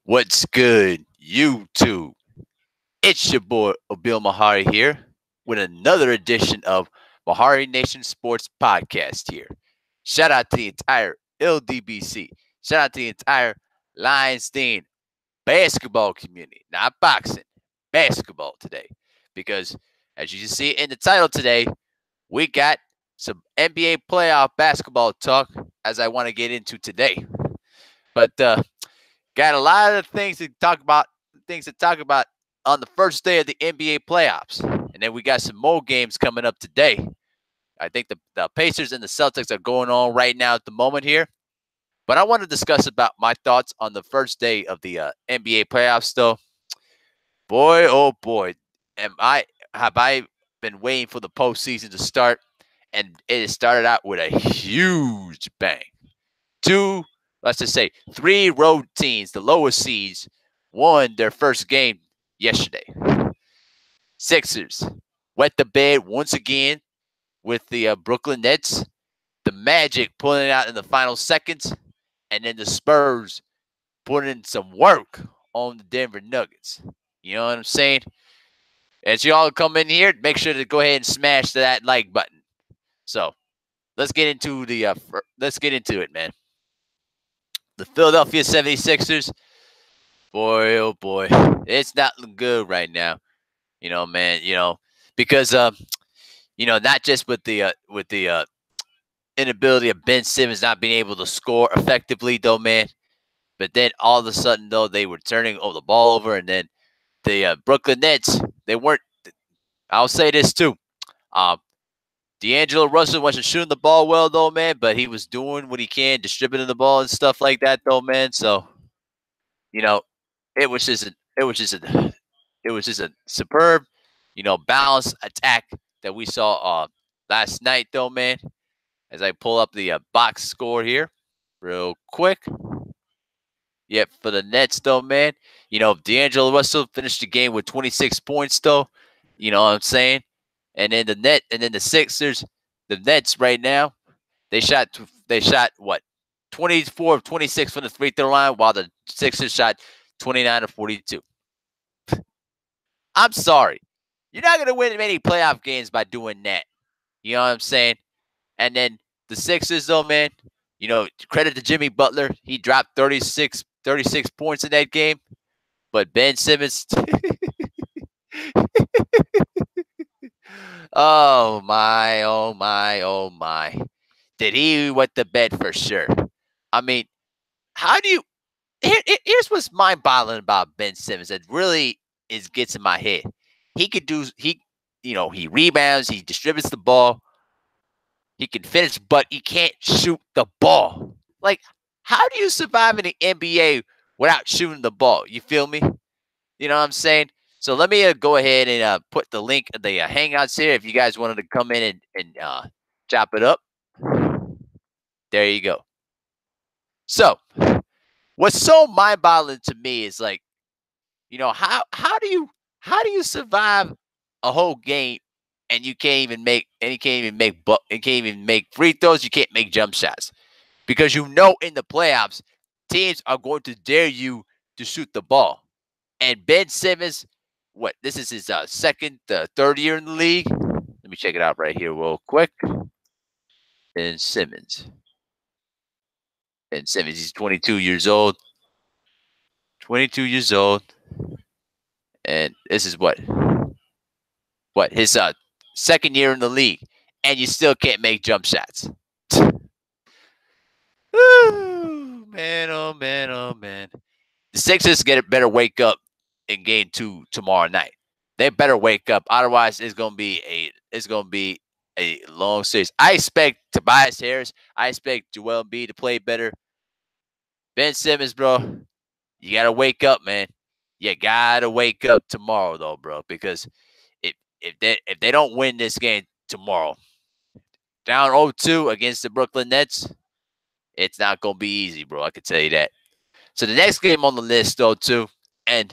What's good, YouTube? It's your boy Abil Mahari here with another edition of MehariNation Sports Podcast here. Shout out to the entire LDBC. Shout out to the entire Lions Den basketball community, not boxing, basketball today. Because as you can see in the title today, we got some NBA playoff basketball talk as I want to get into today. But got a lot of things to talk about on the first day of the NBA playoffs. And then we got some more games coming up today. I think the Pacers and the Celtics are going on right now at the moment here. But I want to discuss about my thoughts on the first day of the NBA playoffs, though. Boy, oh boy, have I been waiting for the postseason to start, and it started out with a huge bang. Let's just say, three road teams, the lowest seeds, won their first game yesterday. Sixers wet the bed once again with the Brooklyn Nets. The Magic pulling it out in the final seconds, and then the Spurs putting in some work on the Denver Nuggets. You know what I'm saying? As y'all come in here, make sure to go ahead and smash that like button. So let's get into it, man. The Philadelphia 76ers, boy, oh boy, it's not looking good right now. Man, because not just with the inability of Ben Simmons not being able to score effectively, though, man. But then all of a sudden, though, they were turning the ball over, and then the Brooklyn Nets, they weren't. I'll say this too. D'Angelo Russell wasn't shooting the ball well, though, man, but he was doing what he can, distributing the ball and stuff like that, though, man. So, it was just a superb, balanced attack that we saw last night, though, man. As I pull up the box score here, real quick. Yep, for the Nets, though, man. D'Angelo Russell finished the game with 26 points, though. You know what I'm saying? And then the Sixers, the Nets right now, they shot what? 24 of 26 from the free throw line, while the Sixers shot 29 of 42. I'm sorry. You're not going to win many playoff games by doing that. You know what I'm saying? And then the Sixers, though, man, credit to Jimmy Butler. He dropped 36 points in that game. But Ben Simmons, oh my, oh my, oh my. Did he wet the bed for sure? I mean, how do you... Here's what's mind-boggling about Ben Simmons that really gets in my head. He rebounds, he distributes the ball, he can finish, but he can't shoot the ball. Like, how do you survive in the NBA without shooting the ball? You feel me? You know what I'm saying? So let me go ahead and put the link of the Hangouts here if you guys wanted to come in and chop it up. There you go. So, what's so mind-boggling to me is like, how do you survive a whole game and you can't even make free throws, you can't make jump shots, because in the playoffs teams are going to dare you to shoot the ball. And Ben Simmons, this is his third year in the league. Let me check it out right here real quick. Ben Simmons, he's 22 years old. 22 years old. And this is his second year in the league, and you still can't make jump shots. Ooh, man, oh man, oh man. The Sixers better wake up in game 2 tomorrow night. They better wake up, otherwise it's gonna be a long series. I expect Tobias Harris, I expect Joel Embiid to play better. Ben Simmons, bro, you gotta wake up, man. You gotta wake up tomorrow, though, bro, because if they don't win this game tomorrow, down 0-2 against the Brooklyn Nets, it's not gonna be easy, bro. I can tell you that. So the next game on the list, though, too, and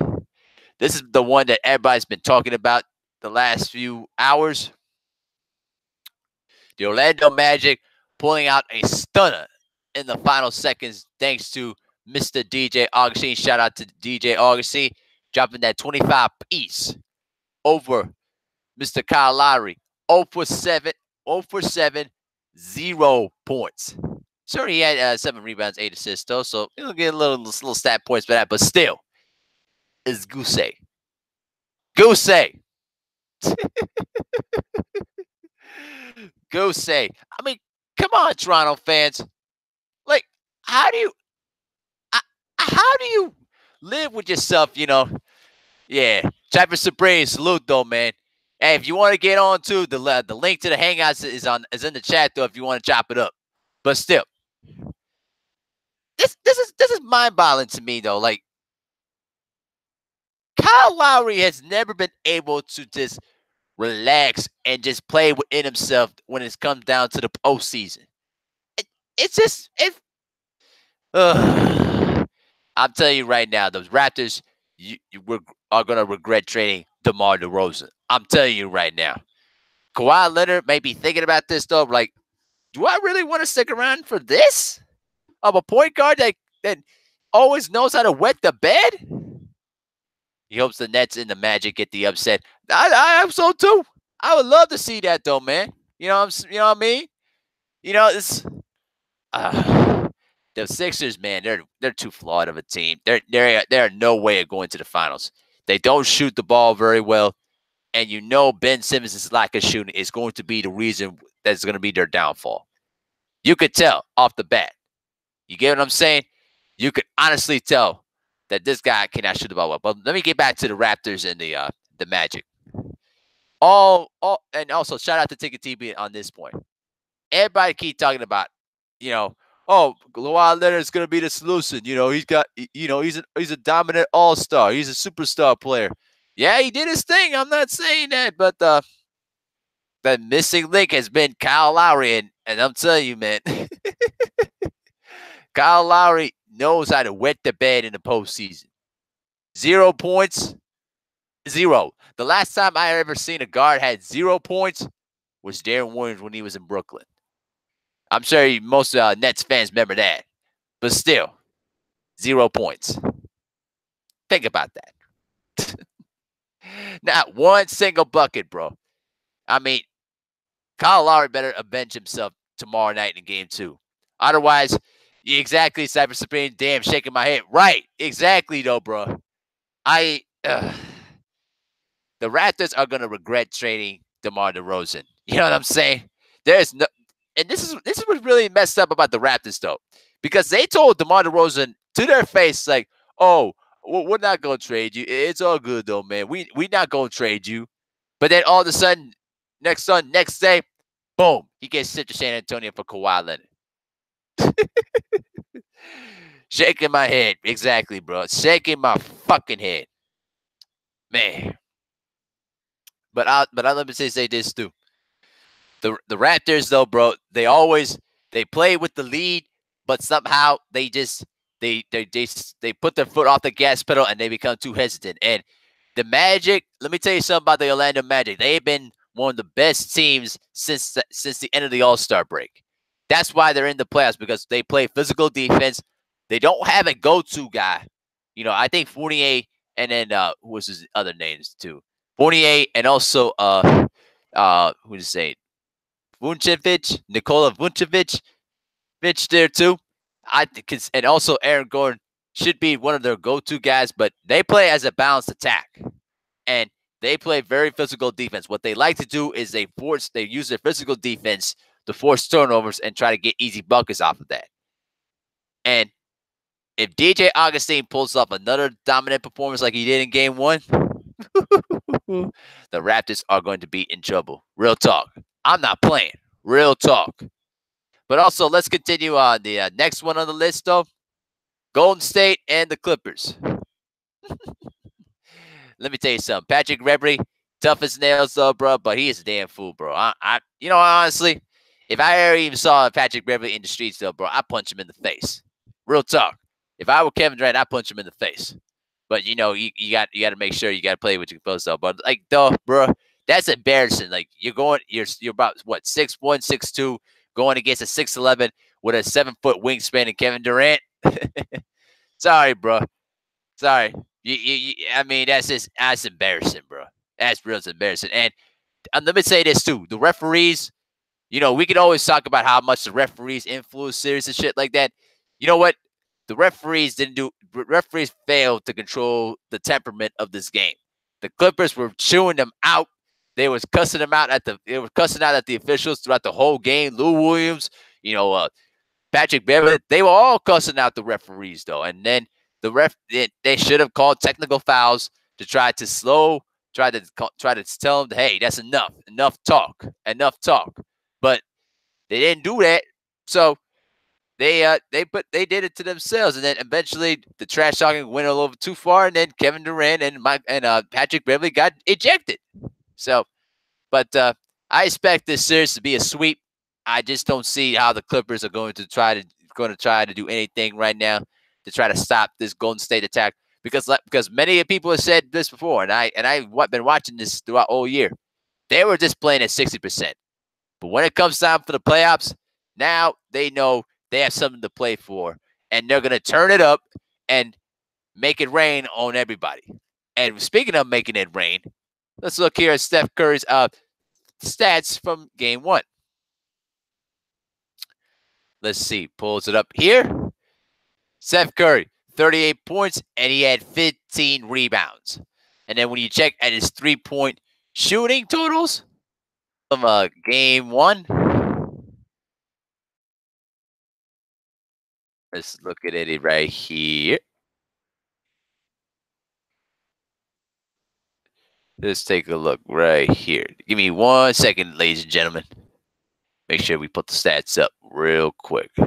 this is the one that everybody's been talking about the last few hours. The Orlando Magic pulling out a stunner in the final seconds thanks to Mr. DJ Augustine. Shout out to DJ Augustine, dropping that 25 piece over Mr. Kyle Lowry. 0 for 7, 0 for 7, 0 points. Sure, he had 7 rebounds, 8 assists, though, so he'll get a little stat points for that, but still, it's goose. Goose. Goose. I mean, come on, Toronto fans. Like, how do you live with yourself, Yeah, Cyber Supreme, salute though, man. Hey, if you want to get on to the link to the Hangouts is in the chat though. If you want to chop it up, but still, this is mind-boggling to me though. Like, Kyle Lowry has never been able to just relax and just play within himself when it comes down to the postseason. I'm telling you right now, those Raptors are going to regret trading DeMar DeRozan. I'm telling you right now. Kawhi Leonard may be thinking about this, though. Like, do I really want to stick around for this? Of a point guard that always knows how to wet the bed? He hopes the Nets and the Magic get the upset. I hope so, too. I would love to see that, though, man. You know what I mean? It's... the Sixers, man, they're too flawed of a team. There are no way of going to the finals. They don't shoot the ball very well, and Ben Simmons' lack of shooting is going to be the reason that's going to be their downfall. You could tell off the bat. You get what I'm saying? You could honestly tell that this guy cannot shoot the ball well. But let me get back to the Raptors and the Magic. And also shout out to Ticket TV on this point. Everybody keep talking about, Kawhi Leonard's gonna be the solution. He's a dominant all-star. He's a superstar player. Yeah, he did his thing. I'm not saying that, but the missing link has been Kyle Lowry, and I'm telling you, man, Kyle Lowry knows how to wet the bed in the postseason. 0 points, 0. The last time I ever seen a guard had 0 points was Darren Williams when he was in Brooklyn. I'm sure most Nets fans remember that. But still, 0 points. Think about that. Not one single bucket, bro. I mean, Kyle Lowry better avenge himself tomorrow night in Game 2. Otherwise, exactly, Cyber Supreme. Damn, shaking my head. Right. Exactly, though, bro. The Raptors are going to regret trading DeMar DeRozan. You know what I'm saying? There's no... And this is what really messed up about the Raptors, though, because they told DeMar DeRozan to their face, like, "Oh, we're not gonna trade you. It's all good, though, man. We not gonna trade you." But then all of a sudden, next day, boom, he gets sent to San Antonio for Kawhi Leonard. Shaking my head, exactly, bro. Shaking my fucking head, man. But let me say this too. The Raptors, though, bro, they play with the lead, but somehow they put their foot off the gas pedal and they become too hesitant. And the Magic, let me tell you something about the Orlando Magic. They've been one of the best teams since the end of the All-Star break. That's why they're in the playoffs, because they play physical defense. They don't have a go-to guy. I think Fournier, and then who was his other names too? Fournier, and also who to say? Nikola Vucevic there too. I think and also Aaron Gordon should be one of their go-to guys, but they play as a balanced attack, and they play very physical defense. What they like to do is they use their physical defense to force turnovers and try to get easy buckets off of that. And if DJ Augustine pulls off another dominant performance like he did in Game 1, the Raptors are going to be in trouble. Real talk. I'm not playing. Real talk. But also, let's continue on the next one on the list, though. Golden State and the Clippers. Let me tell you something. Patrick Beverley, tough as nails, though, bro, but he is a damn fool, bro. Honestly, if I ever even saw Patrick Beverley in the streets, though, bro, I'd punch him in the face. Real talk. If I were Kevin Durant, I'd punch him in the face. But, you got to make sure you got to play with your clothes, though. But, bro, that's embarrassing. Like, you're about, what, 6'1", 6'2", going against a 6'11" with a 7-foot wingspan and Kevin Durant. Sorry, bro. Sorry. I mean, that's embarrassing, bro. That's real embarrassing. And let me say this too: the referees. We could always talk about how much the referees influence series and shit like that. You know what? The referees didn't do. Referees failed to control the temperament of this game. The Clippers were chewing them out. They was cussing them out at the. They were cussing out at the officials throughout the whole game. Lou Williams, Patrick Beverly, they were all cussing out the referees though. And then they should have called technical fouls to try to tell them, hey, that's enough talk. But they didn't do that. So they did it to themselves, and then eventually the trash talking went a little too far, and then Kevin Durant and Patrick Beverly got ejected. So, but I expect this series to be a sweep. I just don't see how the Clippers are going to try to do anything right now to try to stop this Golden State attack because many people have said this before, and I've been watching this throughout all year. They were just playing at 60%, but when it comes time for the playoffs, now they know they have something to play for, and they're gonna turn it up and make it rain on everybody. And speaking of making it rain, let's look here at Steph Curry's stats from Game 1. Let's see. Pulls it up here. Steph Curry, 38 points, and he had 15 rebounds. And then when you check at his three-point shooting totals from Game 1, let's look at it right here. Let's take a look right here. Give me 1 second, ladies and gentlemen. Make sure we put the stats up real quick. All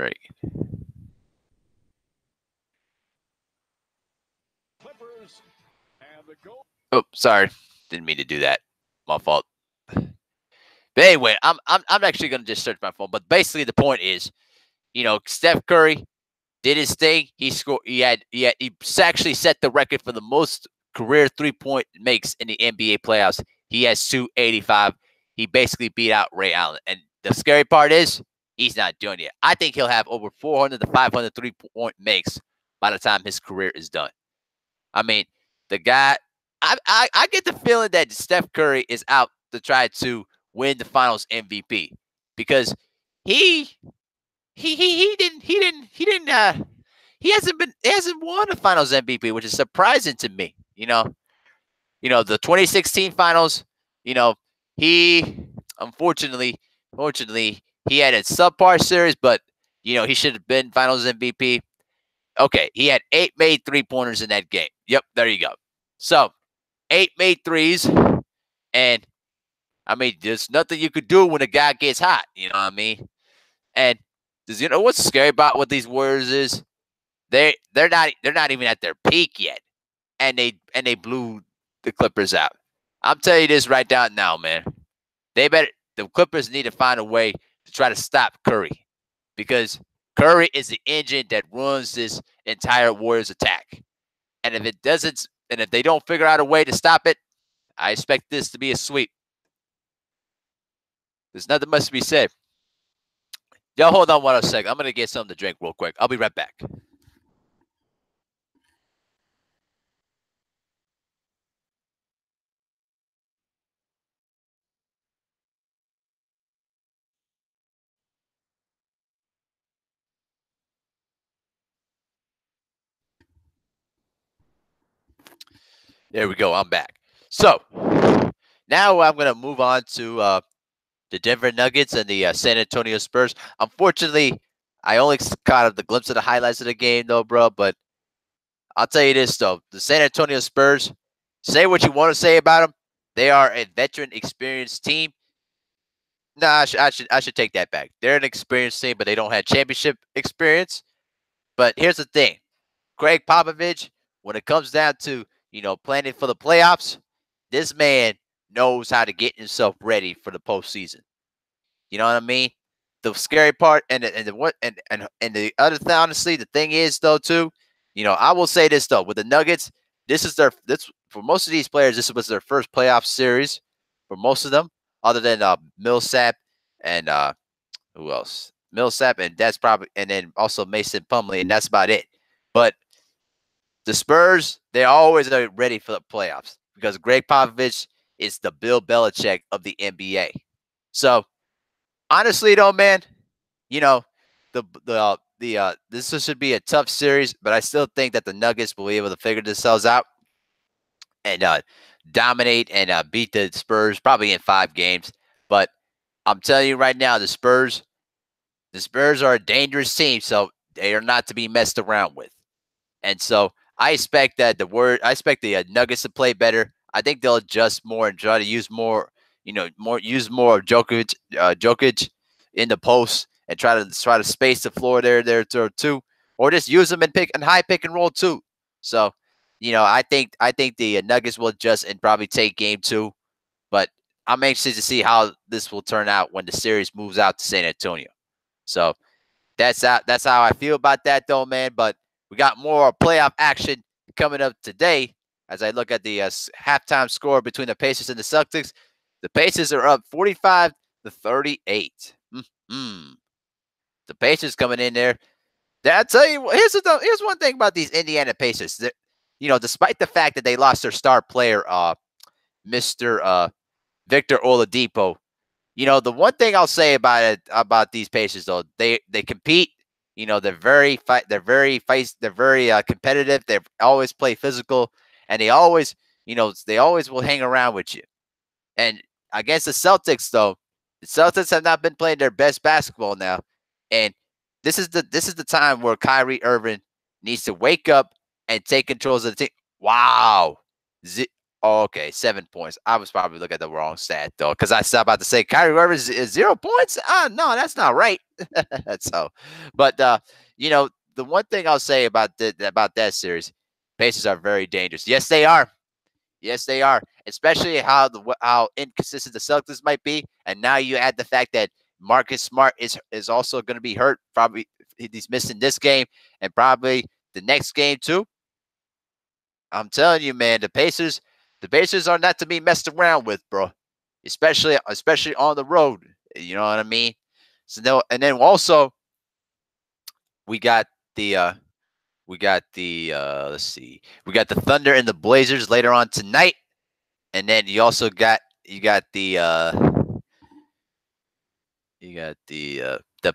right. Oh, sorry. Didn't mean to do that. My fault. But anyway, I'm actually gonna just search my phone. But basically, the point is, Steph Curry did his thing. He scored. He actually set the record for the most career 3-point makes in the NBA playoffs. He has 285. He basically beat out Ray Allen. And the scary part is he's not doing it. I think he'll have over 400 to 500 3-point makes by the time his career is done. I mean, the guy. I get the feeling that Steph Curry is out to try to win the Finals MVP because he hasn't won a Finals MVP, which is surprising to me. The 2016 Finals. He unfortunately he had a subpar series, but he should have been Finals MVP. Okay, he had 8 made 3-pointers in that game. Yep, there you go. So 8 made threes, and I mean, there's nothing you could do when a guy gets hot. You know what I mean? And what's scary about what these Warriors is? They're not even at their peak yet, and they blew the Clippers out. I'm telling you this right down now, man. The Clippers need to find a way to try to stop Curry because Curry is the engine that runs this entire Warriors attack. And if they don't figure out a way to stop it, I expect this to be a sweep. There's nothing much to be said. Y'all hold on 1 second. I'm going to get something to drink real quick. I'll be right back. There we go. I'm back. So now I'm going to move on to the Denver Nuggets and the San Antonio Spurs. Unfortunately, I only caught the glimpse of the highlights of the game, though, bro. But I'll tell you this, though. The San Antonio Spurs, say what you want to say about them. They are a veteran, experienced team. Nah, I should take that back. They're an experienced team, but they don't have championship experience. But here's the thing. Greg Popovich, when it comes down to, planning for the playoffs, this man knows how to get himself ready for the postseason. You know what I mean? The scary part and the other thing, honestly, the thing is though too, I will say this though, with the Nuggets, this for most of these players, this was their first playoff series for most of them, other than Millsap and Who else? Millsap, and that's probably, and then also Mason Plumlee, and that's about it. But the Spurs, they always are ready for the playoffs because Greg Popovich is the Bill Belichick of the NBA. So honestly, though, man, you know, this should be a tough series, but I still think that the Nuggets will be able to figure themselves out and dominate and beat the Spurs probably in 5 games. But I'm telling you right now, the Spurs are a dangerous team, so they are not to be messed around with. And so I expect I expect the Nuggets to play better. I think they'll adjust more and try to use more, use more of Jokic in the post and try to space the floor there too, or just use them and high pick and roll too. So, I think the Nuggets will adjust and probably take game 2, but I'm anxious to see how this will turn out when the series moves out to San Antonio. So that's how I feel about that, though, man. But we got more playoff action coming up today. As I look at the halftime score between the Pacers and the Celtics, the Pacers are up 45-38. Mm-hmm. The Pacers coming in there. I tell you, here's one thing about these Indiana Pacers. Despite the fact that they lost their star player, Mister Victor Oladipo, the one thing I'll say about these Pacers, though, they compete. They're very competitive. They always play physical, and they always will hang around with you. And against the Celtics, though, the Celtics have not been playing their best basketball now, and this is the time where Kyrie Irving needs to wake up and take control of the team. Wow. Okay, 7 points. I was probably looking at the wrong stat though, because I was about to say Kyrie Irving is 0 points. No, that's not right. So, but the one thing I'll say about that series, Pacers are very dangerous. Yes, they are. Yes, they are. Especially how inconsistent the Celtics might be, and now you add the fact that Marcus Smart is also going to be hurt. Probably he's missing this game and probably the next game too. I'm telling you, man, the Pacers are not to be messed around with, bro. Especially on the road. You know what I mean? So no, and then also we got the let's see, we got the Thunder and the Blazers later on tonight, and then you got the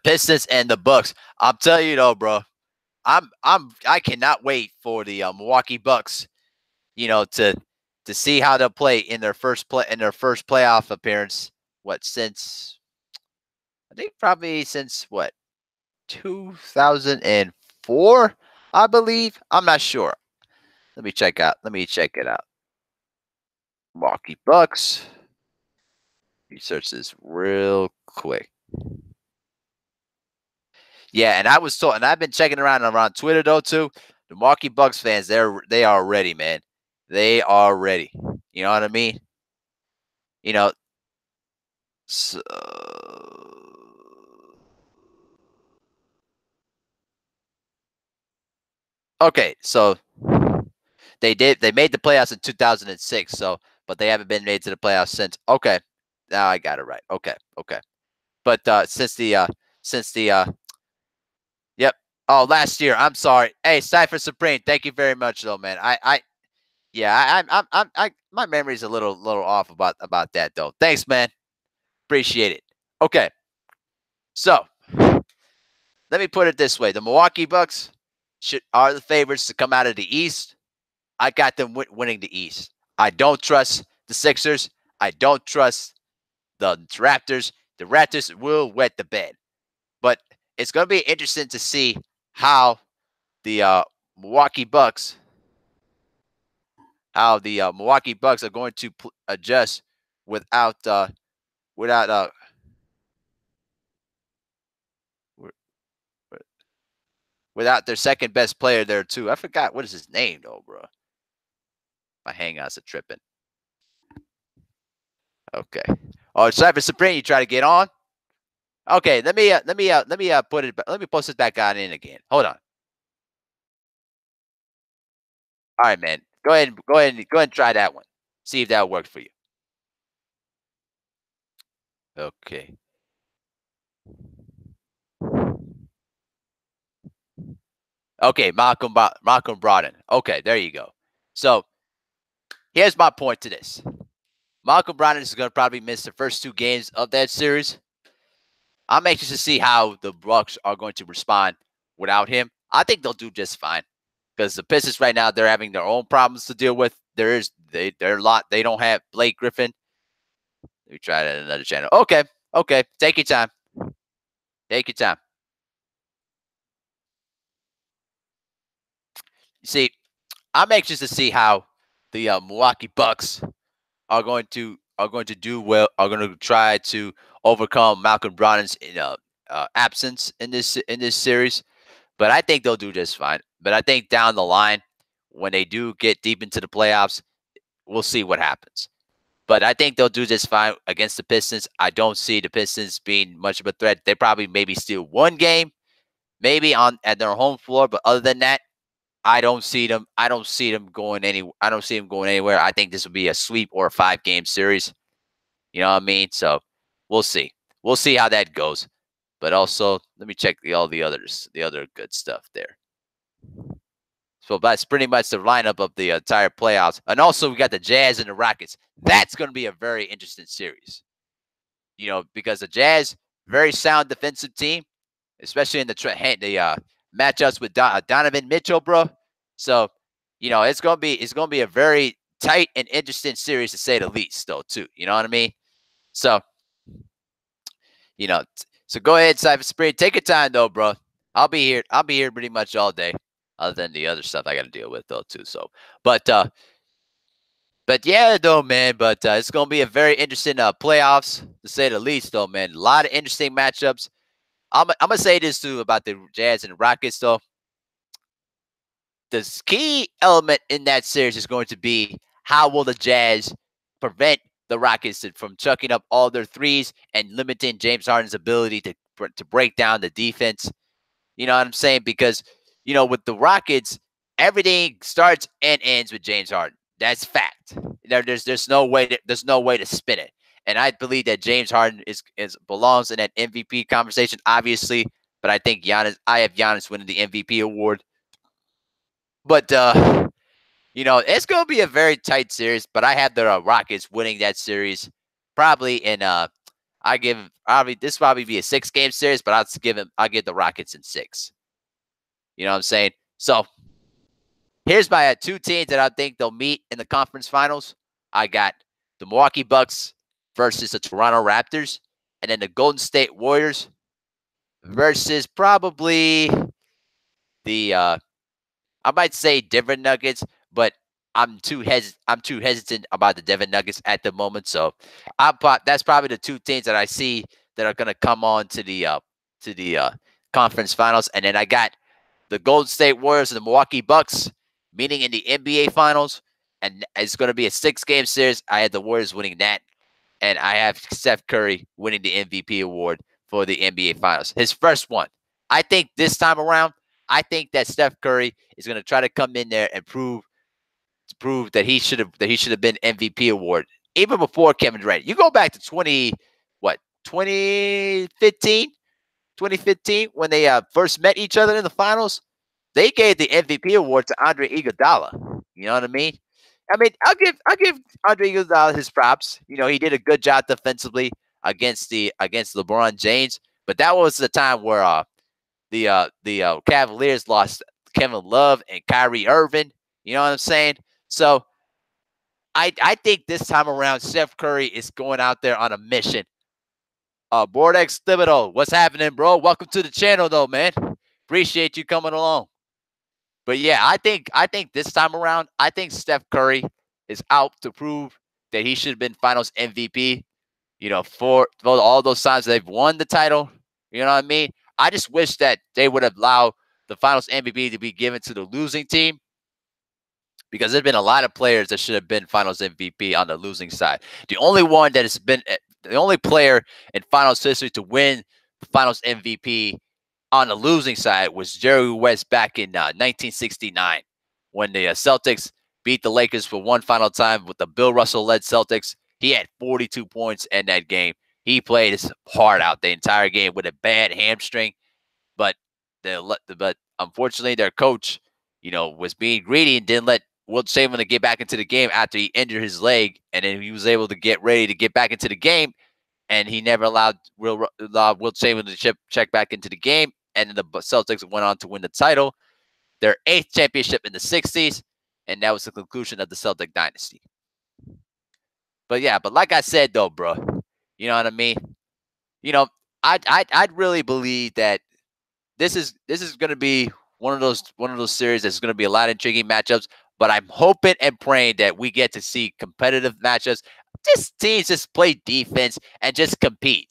Pistons and the Bucks. I'm telling you though, bro, I cannot wait for the Milwaukee Bucks, to see how they'll play in their first playoff appearance. What since I think probably since what 2004, I believe. I'm not sure. Let me check it out. Milwaukee Bucks. Research this real quick. Yeah, and I was told, and I've been checking around Twitter though too. The Milwaukee Bucks fans, they are ready, man. They are ready. You know what I mean? You know. So, okay, so they made the playoffs in 2006. So, but they haven't been made to the playoffs since. Okay, now I got it right. Okay. But since the yep. Oh, last year. I'm sorry. Hey, Cypher Supreme. Thank you very much, though, man. Yeah, my memory's a little off about that though. Thanks, man. Appreciate it. Okay, so let me put it this way: the Milwaukee Bucks are the favorites to come out of the East. I got them winning the East. I don't trust the Sixers. I don't trust the Raptors. The Raptors will wet the bed, but it's going to be interesting to see how the Milwaukee Bucks are going to adjust without without without their second best player there too. I forgot what is his name though, bro. My hangouts are tripping. Okay. Oh, Cypher Supreme, you try to get on? Okay, let me post it back on in again. Hold on. All right, man. Go ahead and try that one. See if that works for you. Okay. Okay, Malcolm Brogdon. Okay, there you go. So here's my point to this. Malcolm Brogdon is going to probably miss the first 2 games of that series. I'm anxious to see how the Bucks are going to respond without him. I think they'll do just fine because the Pistons right now, they're having their own problems to deal with. They're a lot. They don't have Blake Griffin. Let me try that another channel. Okay. Take your time. Take your time. You see, I'm anxious to see how the Milwaukee Bucks are going to do well. Are going to try to overcome Malcolm Brogdon's absence in this series. But I think they'll do just fine. But I think down the line, when they do get deep into the playoffs, we'll see what happens. But I think they'll do just fine against the Pistons. I don't see the Pistons being much of a threat. They probably maybe steal one game, maybe at their home floor. But other than that, I don't see them. I don't see them going anywhere. I think this will be a sweep or a 5-game series. You know what I mean? So we'll see. We'll see how that goes. But also, let me check all the other good stuff there. So that's pretty much the lineup of the entire playoffs. And also, we got the Jazz and the Rockets. That's going to be a very interesting series. Because the Jazz, very sound defensive team, especially in the matchups with Donovan Mitchell, bro. So, it's gonna be a very tight and interesting series to say the least, though, too. You know what I mean? So, so go ahead, Cypher Spirit. Take your time, though, bro. I'll be here. I'll be here pretty much all day, other than the other stuff I got to deal with, though, too. So, but yeah, though, man. But it's gonna be a very interesting playoffs, to say the least, though, man. A lot of interesting matchups. I'm gonna say this too about the Jazz and Rockets, though. The key element in that series is going to be how will the Jazz prevent the Rockets from chucking up all their threes and limiting James Harden's ability to break down the defense. You know what I'm saying? Because with the Rockets, everything starts and ends with James Harden. That's fact. There's no way to spin it. And I believe that James Harden belongs in that MVP conversation, obviously. But I think I have Giannis winning the MVP award. But it's gonna be a very tight series. But I have the Rockets winning that series, probably in this probably be a 6-game series, but I'll give the Rockets in 6. You know what I'm saying? So here's my 2 teams that I think they'll meet in the conference finals. I got the Milwaukee Bucks versus the Toronto Raptors, and then the Golden State Warriors versus probably the I might say Denver Nuggets, but I'm too hesitant about the Denver Nuggets at the moment. So that's probably the 2 teams that I see that are going to come on to the conference finals. And then I got the Golden State Warriors and the Milwaukee Bucks meeting in the NBA finals. And it's going to be a 6-game series. I had the Warriors winning that. And I have Steph Curry winning the MVP award for the NBA finals. His first one. I think this time around, I think that Steph Curry is going to try to come in there and prove that he should have been MVP award even before Kevin Durant. You go back to 2015 when they first met each other in the finals. They gave the MVP award to Andre Iguodala. You know what I mean? I'll give Andre Iguodala his props. He did a good job defensively against LeBron James, but that was the time where the Cavaliers lost Kevin Love and Kyrie Irving. You know what I'm saying? So I think this time around, Steph Curry is going out there on a mission. Bordex Thibodeau, what's happening, bro? Welcome to the channel, though, man. Appreciate you coming along. But yeah, I think this time around, I think Steph Curry is out to prove that he should have been Finals MVP. For all those times they've won the title. You know what I mean? I just wish that they would allow the Finals MVP to be given to the losing team, because there's been a lot of players that should have been Finals MVP on the losing side. The only player in Finals history to win the Finals MVP on the losing side was Jerry West back in 1969 when the Celtics beat the Lakers for one final time with the Bill Russell-led Celtics. He had 42 points in that game. He played his heart out the entire game with a bad hamstring, but unfortunately, their coach, was being greedy and didn't let Wilt Chamberlain to get back into the game after he injured his leg, and then he was able to get ready to get back into the game, and he never allowed Wilt Chamberlain to check back into the game, and then the Celtics went on to win the title, their 8th championship in the 60s, and that was the conclusion of the Celtic dynasty. But yeah, but like I said though, bro, you know what I mean? I'd really believe that this is going to be one of those series that's going to be a lot of intriguing matchups. But I'm hoping and praying that we get to see competitive matchups. Just teams just play defense and just compete.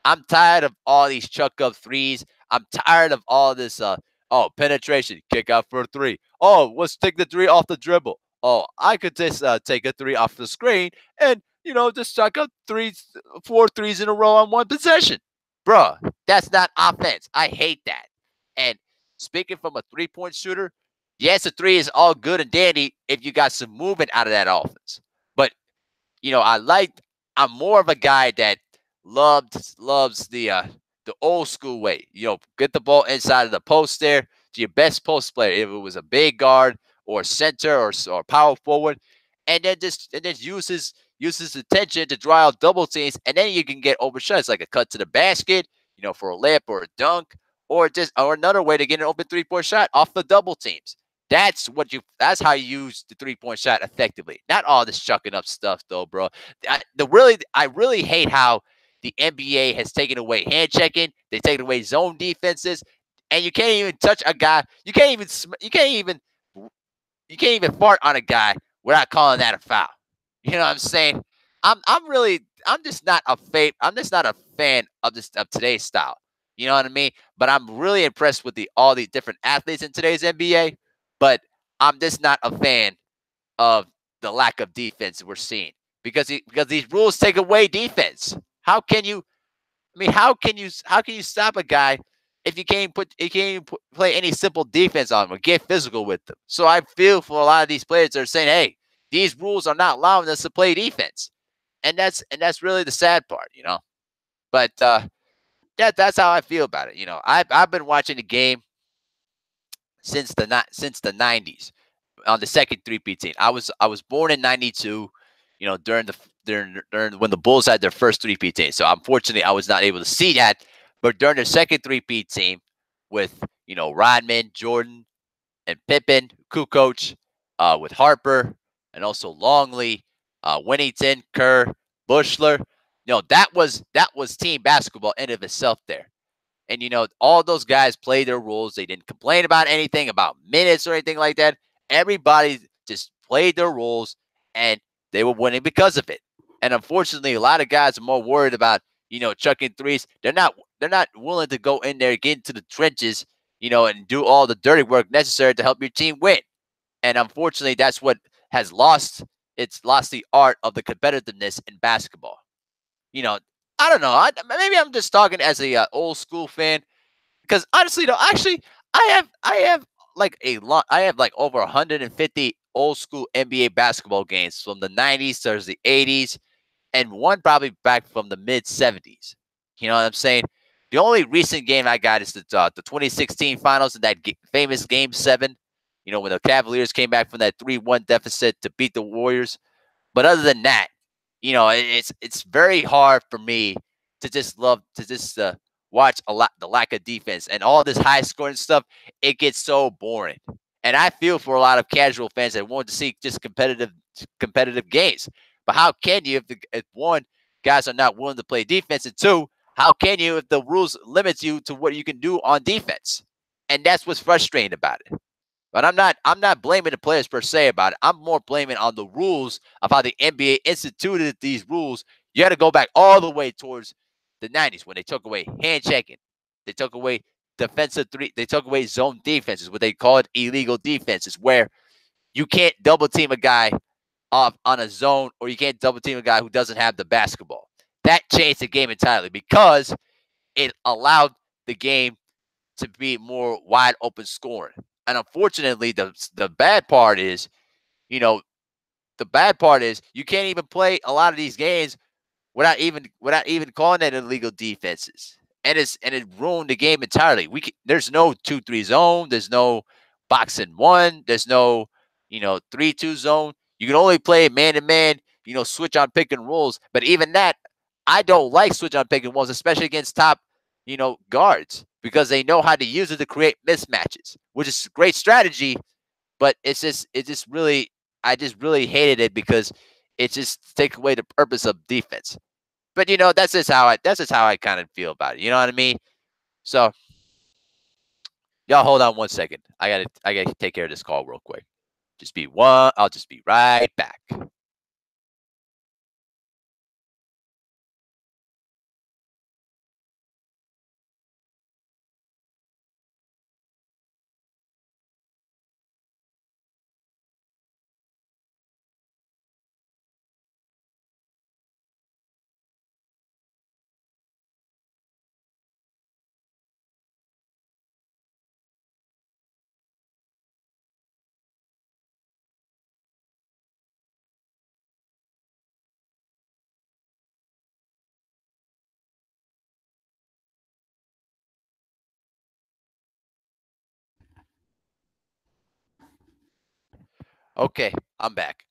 I'm tired of all these chuck up threes. I'm tired of all this. Penetration, kick out for a three. Oh, let's take the three off the dribble. Oh, I could just take a three off the screen and just chuck up 4 threes in a row on one possession. Bruh, that's not offense. I hate that. And speaking from a three-point shooter, yes, a three is all good and dandy if you got some movement out of that offense. But, I'm more of a guy that loves the old school way. Get the ball inside of the post there to your best post player. If it was a big guard or center or power forward, and then uses attention to draw out double teams, and then you can get overshot. It's like a cut to the basket, for a layup or a dunk, or another way to get an open 3-point shot off the double teams. That's how you use the 3-point shot effectively. Not all this chucking up stuff though, bro. I really hate how the NBA has taken away hand checking. They taken away zone defenses, and you can't even touch a guy. You can't even fart on a guy without calling that a foul. You know what I'm saying? I'm just not a fan of today's style. You know what I mean? But I'm really impressed with all the different athletes in today's NBA. But I'm just not a fan of the lack of defense we're seeing because these rules take away defense. How can you stop a guy if you can't play any simple defense on him or get physical with them? So I feel for a lot of these players that are saying, "Hey, these rules are not allowing us to play defense," and that's really the sad part, But that's how I feel about it. I've been watching the game since the 90s on the second 3P team. I was born in 92, during when the Bulls had their first 3P team. So unfortunately I was not able to see that. But during the second 3P team with, Rodman, Jordan, and Pippen, Kukoc, with Harper and also Longley, Winnington, Kerr, Bushler, that was team basketball in of itself there. And, all those guys played their roles. They didn't complain about anything about minutes or anything like that. Everybody just played their roles and they were winning because of it. And unfortunately, a lot of guys are more worried about, chucking threes. They're not willing to go in there, get into the trenches, and do all the dirty work necessary to help your team win. And unfortunately, that's what has lost. It's lost the art of the competitiveness in basketball. You know, I don't know. Maybe I'm just talking as a old school fan because honestly, though, actually, I have like a lot. I have like over 150 old school NBA basketball games from the 90s to the 80s, and one probably back from the mid 70s. You know what I'm saying? The only recent game I got is the 2016 finals and that famous Game 7. When the Cavaliers came back from that 3-1 deficit to beat the Warriors. But other than that, it's very hard for me to just watch the lack of defense and all this high scoring stuff. It gets so boring, and I feel for a lot of casual fans that want to see just competitive games. But how can you if one, guys are not willing to play defense, and two, how can you if the rules limits you to what you can do on defense? And that's what's frustrating about it. But I'm not blaming the players per se about it. I'm more blaming on the rules of how the NBA instituted these rules. You got to go back all the way towards the 90s when they took away hand checking. They took away defensive three. They took away zone defenses, what they called illegal defenses, where you can't double team a guy off on a zone or you can't double team a guy who doesn't have the basketball. That changed the game entirely because it allowed the game to be more wide open scoring. And unfortunately, the bad part is, you know, you can't even play a lot of these games without even calling it illegal defenses. and it ruined the game entirely. There's no 2-3 zone. There's no box and one. There's no 3-2 zone. You can only play man to man. Switch on pick and rolls. But even that, I don't like switch on pick and rolls, especially against top guards, because they know how to use it to create mismatches, which is a great strategy. But it just really, I just really hated it because it just takes away the purpose of defense. But that's just how I kind of feel about it. You know what I mean? So y'all hold on one second. I gotta take care of this call real quick. I'll just be right back. Okay, I'm back.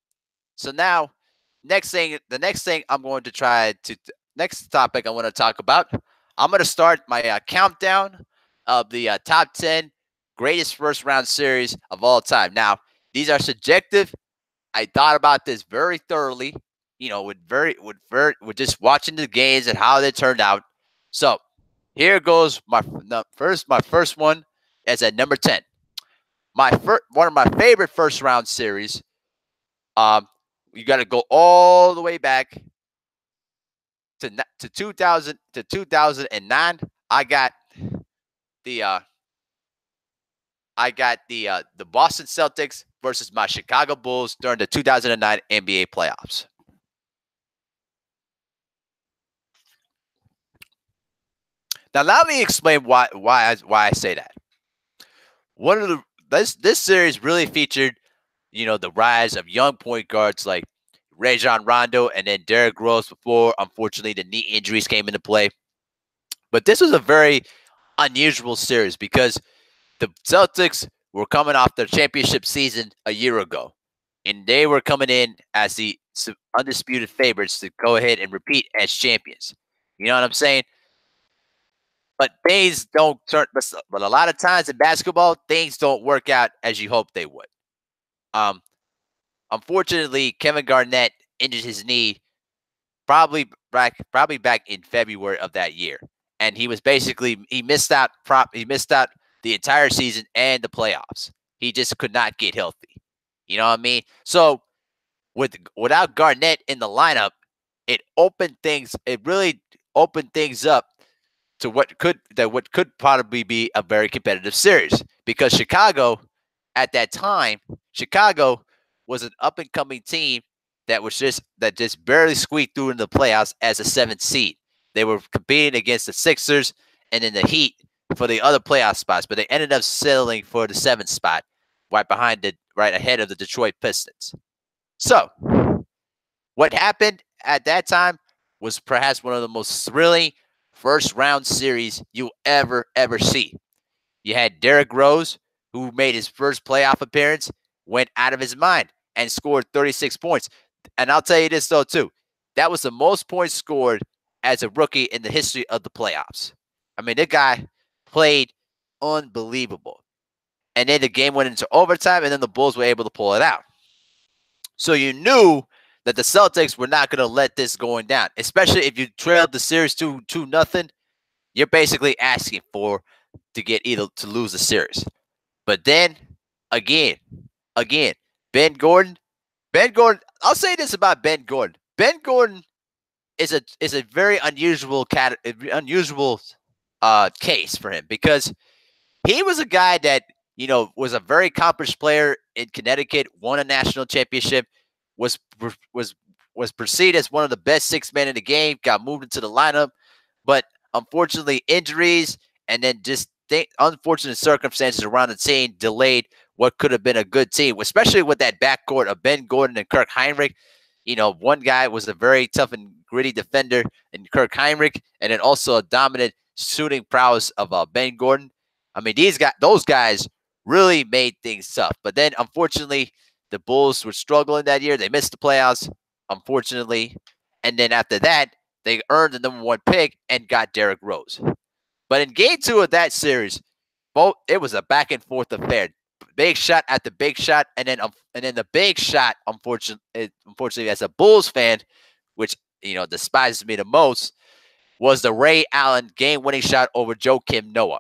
So now, the next thing I'm going to next topic I want to talk about. I'm going to start my countdown of the top 10 greatest first round series of all time. Now, these are subjective. I thought about this very thoroughly, with just watching the games and how they turned out. So here goes my first one is at number 10. One of my favorite first round series. You got to go all the way back to 2009. The uh, I got the Boston Celtics versus my Chicago Bulls during the 2009 NBA playoffs. Now let me explain why I say that. This series really featured the rise of young point guards like Rajon Rondo and then Derrick Rose before, unfortunately, the knee injuries came into play. But this was a very unusual series because the Celtics were coming off their championship season a year ago, and they were coming in as the undisputed favorites to go ahead and repeat as champions. You know what I'm saying? But things don't turn. But a lot of times in basketball, things don't work out as you hope they would. Um, Unfortunately, Kevin Garnett injured his knee probably back in February of that year, and he missed out. He missed out the entire season and the playoffs. He just could not get healthy. You know what I mean? So without Garnett in the lineup, it really opened things up to what could probably be a very competitive series, because at that time, Chicago was an up and coming team that just barely squeaked through in the playoffs as a seventh seed. They were competing against the Sixers and then the Heat for the other playoff spots, but they ended up settling for the seventh spot, right ahead of the Detroit Pistons. So, what happened at that time was perhaps one of the most thrilling first round series you'll ever see. You had Derrick Rose, who made his first playoff appearance, went out of his mind and scored 36 points. And I'll tell you this, though, too. That was the most points scored as a rookie in the history of the playoffs. I mean, that guy played unbelievable. And then the game went into overtime, and then the Bulls were able to pull it out. So you knew that the Celtics were not going to let this going down, especially if you trailed the series 2-0. You're basically asking to lose the series. But then again, Ben Gordon. I'll say this about Ben Gordon. Ben Gordon is a very unusual case for him, because he was a guy that was a very accomplished player in Connecticut, won a national championship, was perceived as one of the best six men in the game, got moved into the lineup, but unfortunately injuries and then just unfortunate circumstances around the team delayed what could have been a good team, especially with that backcourt of Ben Gordon and Kirk Hinrich. One guy was a very tough and gritty defender in Kirk Hinrich, and then also a dominant shooting prowess of Ben Gordon. I mean, those guys really made things tough. But then, unfortunately, the Bulls were struggling that year. They missed the playoffs, unfortunately. And then after that, they earned the number 1 pick and got Derrick Rose. But in game 2 of that series, it was a back and forth affair. Big shot at the big shot, and then the big shot, unfortunately, as a Bulls fan, which despises me the most, was the Ray Allen game-winning shot over Joakim Noah.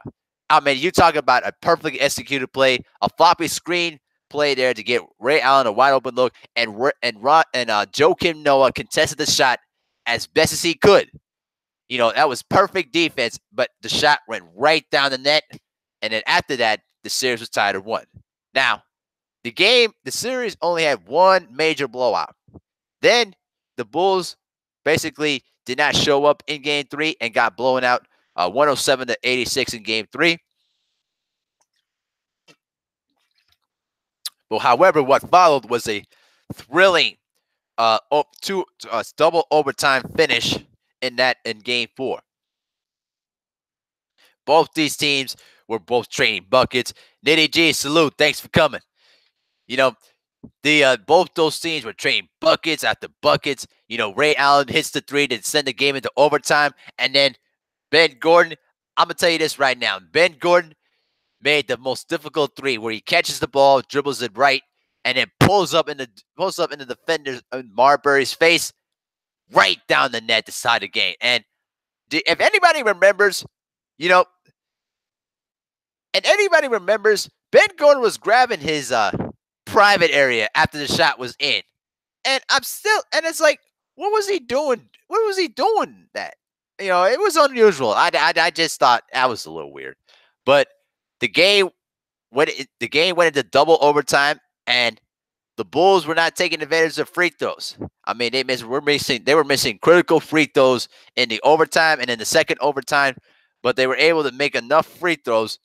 I mean, you talk about a perfectly executed play, a floppy screen play there to get Ray Allen a wide open look, and Joakim Noah contested the shot as best as he could. That was perfect defense, but the shot went right down the net, and then after that, the series was tied at 1. Now, the series only had one major blowout. Then the Bulls basically did not show up in game 3 and got blown out 107-86 in game 3. Well, however, what followed was a thrilling double overtime finish in game 4. Both these teams were both trading buckets. Nitty G, salute. Thanks for coming. Both those teams were trading buckets after buckets. Ray Allen hits the 3 to send the game into overtime. And then Ben Gordon, I'm going to tell you this right now. Ben Gordon made the most difficult 3 where he catches the ball, dribbles it right, and then pulls up in the defender Marbury's face right down the net to decide the game. And if anybody remembers, Ben Gordon was grabbing his private area after the shot was in. And it's like, what was he doing? What was he doing that? It was unusual. I just thought that was a little weird. But the game went into double overtime, and the Bulls were not taking advantage of free throws. I mean, they were missing critical free throws in the overtime and in the second overtime, but they were able to make enough free throws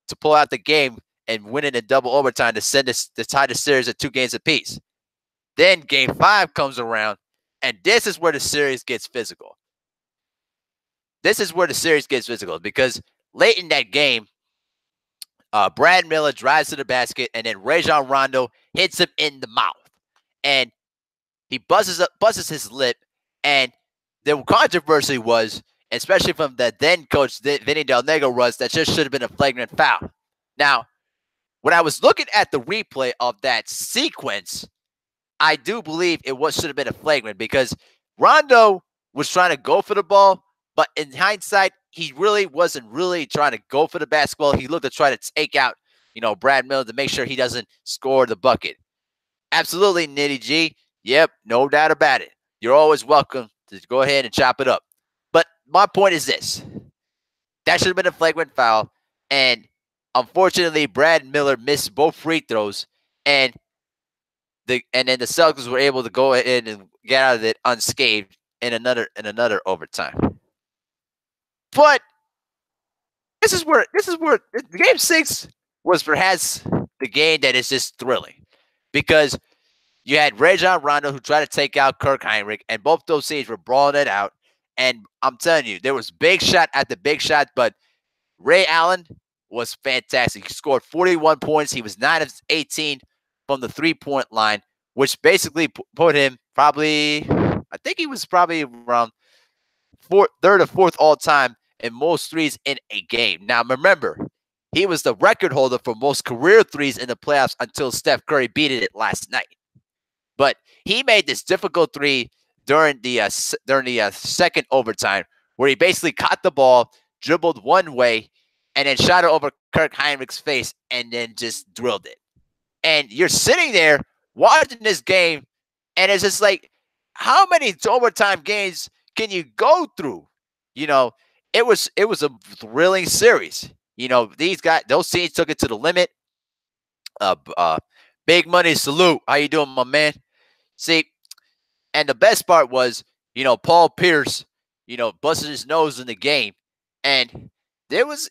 to pull out the game and win it in double overtime to tie the series at 2 games apiece. Then game 5 comes around, and this is where the series gets physical. Because late in that game, Brad Miller drives to the basket, and then Rajon Rondo hits him in the mouth, and he buzzes his lip. And the controversy was, especially from the then coach Vinny Del Negro, was that just should have been a flagrant foul. Now, when I was looking at the replay of that sequence, I do believe should have been a flagrant, because Rondo was trying to go for the ball, but in hindsight, he really wasn't trying to go for the basketball. He looked to try to take out, Brad Miller to make sure he doesn't score the bucket. Absolutely, Nitty G. Yep, no doubt about it. You're always welcome to go ahead and chop it up. But my point is this. That should have been a flagrant foul. And unfortunately, Brad Miller missed both free throws. And then the Celtics were able to go ahead and get out of it unscathed in another overtime. But this is where game 6 was perhaps the game that is just thrilling, because you had Rajon Rondo who tried to take out Kirk Heinrich, and both those teams were brawling it out. And I'm telling you, there was big shot after big shot, but Ray Allen was fantastic. He scored 41 points. He was 9 of 18 from the 3-point line, which basically put him probably around third or fourth all time in most threes in a game. Now, remember, he was the record holder for most career threes in the playoffs until Steph Curry beat it last night. But he made this difficult 3 during the second overtime, where he basically caught the ball, dribbled one way, and then shot it over Kirk Heinrich's face, and then just drilled it. And you're sitting there watching this game, and it's just like, how many overtime games can you go through? It was a thrilling series. Those teams took it to the limit. Big Money, salute. How you doing, my man? See, and the best part was, Paul Pierce, busted his nose in the game, and it was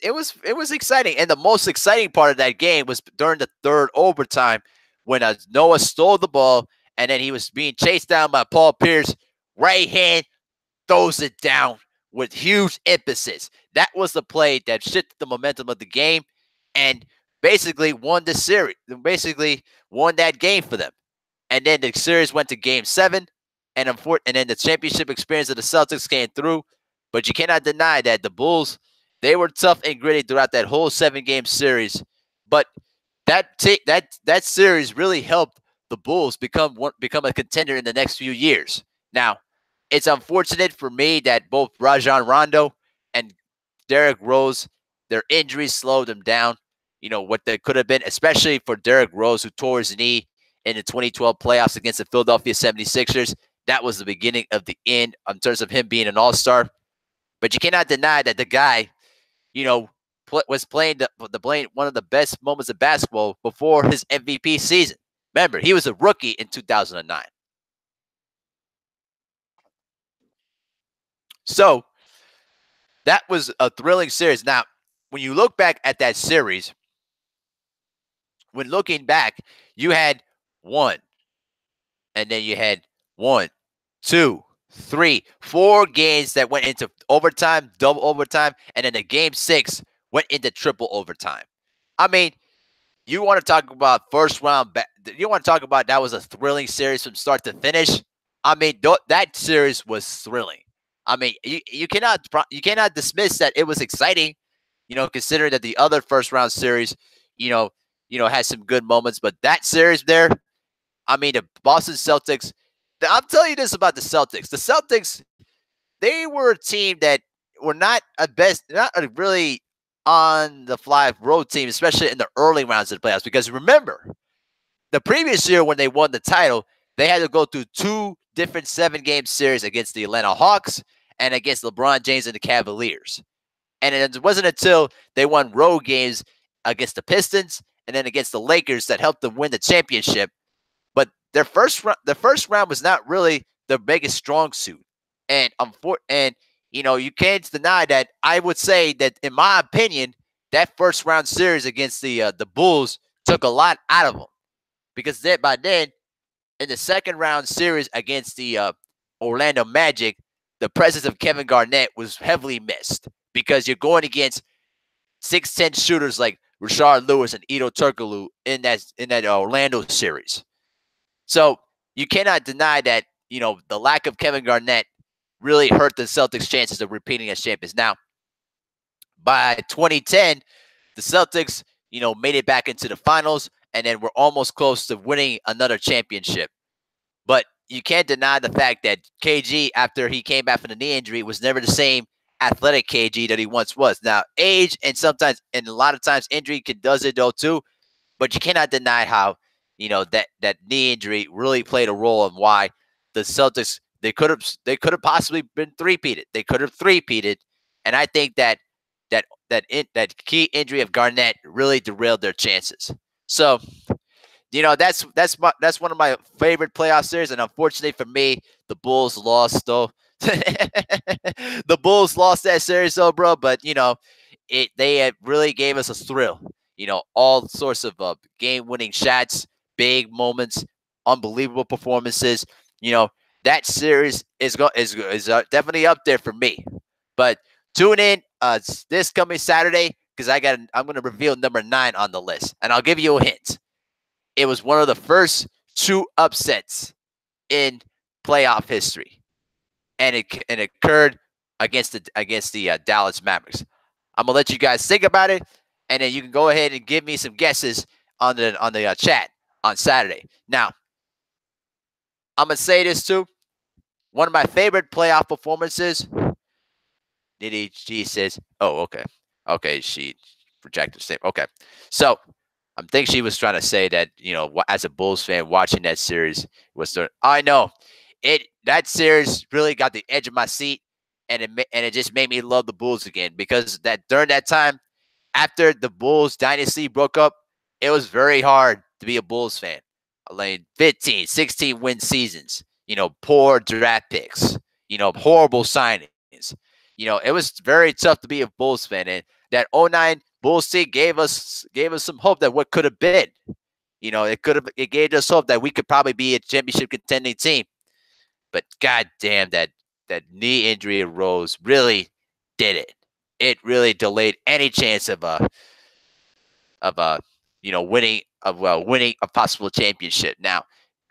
exciting. And the most exciting part of that game was during the third overtime, when Noah stole the ball, and then he was being chased down by Paul Pierce. Right hand throws it down with huge emphasis. That was the play that shifted the momentum of the game and basically won the series, basically won that game for them. And then the series went to game 7, and then the championship experience of the Celtics came through. But you cannot deny that the Bulls, they were tough and gritty throughout that whole 7-game series. But that series really helped the Bulls become a contender in the next few years. Now, it's unfortunate for me that both Rajon Rondo and Derrick Rose, their injuries slowed them down. What they could have been, especially for Derrick Rose, who tore his knee in the 2012 playoffs against the Philadelphia 76ers. That was the beginning of the end in terms of him being an all-star. But you cannot deny that the guy, was playing one of the best moments of basketball before his MVP season. Remember, he was a rookie in 2009. So that was a thrilling series. Now, when you look back at that series, when looking back, you had 1, and then you had 1, 2, 3, 4 games that went into overtime, double overtime, and then the game 6 went into triple overtime. I mean, you want to talk about first round, you want to talk about that was a thrilling series from start to finish. I mean, that series was thrilling. I mean, you cannot dismiss that it was exciting, considering that the other first round series, had some good moments, but that series there, I mean, the Boston Celtics, I'm telling you this about the Celtics. The Celtics, they were a team that were not a really on the fly road team, especially in the early rounds of the playoffs. Because remember, the previous year when they won the title, they had to go through 2 different 7-game series against the Atlanta Hawks and against LeBron James and the Cavaliers. And it wasn't until they won road games against the Pistons and then against the Lakers that helped them win the championship. But the first round was not really their biggest strong suit. And you can't deny that. I would say that, in my opinion, that first round series against the Bulls took a lot out of them, because by then, in the second round series against the Orlando Magic, the presence of Kevin Garnett was heavily missed, because you're going against 6'10" shooters like Rashard Lewis and Ito Turkoglu in that Orlando series. So you cannot deny that, the lack of Kevin Garnett really hurt the Celtics' chances of repeating as champions. Now, by 2010, the Celtics, made it back into the finals, and then were almost close to winning another championship. But you can't deny the fact that KG, after he came back from the knee injury, was never the same athletic KG that he once was. Now, age and a lot of times injury does it though too, but you cannot deny how, that knee injury really played a role in why the Celtics, they could have possibly been three-peated. They could have three-peated, and I think that key injury of Garnett really derailed their chances. So, that's one of my favorite playoff series, and unfortunately for me, the Bulls lost though. The Bulls lost that series though, bro. But they really gave us a thrill. All sorts of game-winning shots, big moments, unbelievable performances. That series is definitely up there for me. But tune in this coming Saturday, because I'm going to reveal number 9 on the list, and I'll give you a hint. It was one of the first 2 upsets in playoff history, and it occurred against the Dallas Mavericks. I'm gonna let you guys think about it, and then you can go ahead and give me some guesses on the chat on Saturday. Now, I'm gonna say this too. One of my favorite playoff performances. She says, "Oh, okay." She projected the same. Okay, so I think she was trying to say that, as a Bulls fan, watching that series was. I know that series really got the edge of my seat, and it just made me love the Bulls again, because during that time, after the Bulls dynasty broke up, it was very hard to be a Bulls fan. Like 15, 16 win seasons, poor draft picks, horrible signings. It was very tough to be a Bulls fan, and that 2009 Bulls team gave us some hope that what could have been. It gave us hope that we could probably be a championship contending team. But god damn, that that knee injury of Rose really did it. It really delayed any chance of winning a possible championship. Now,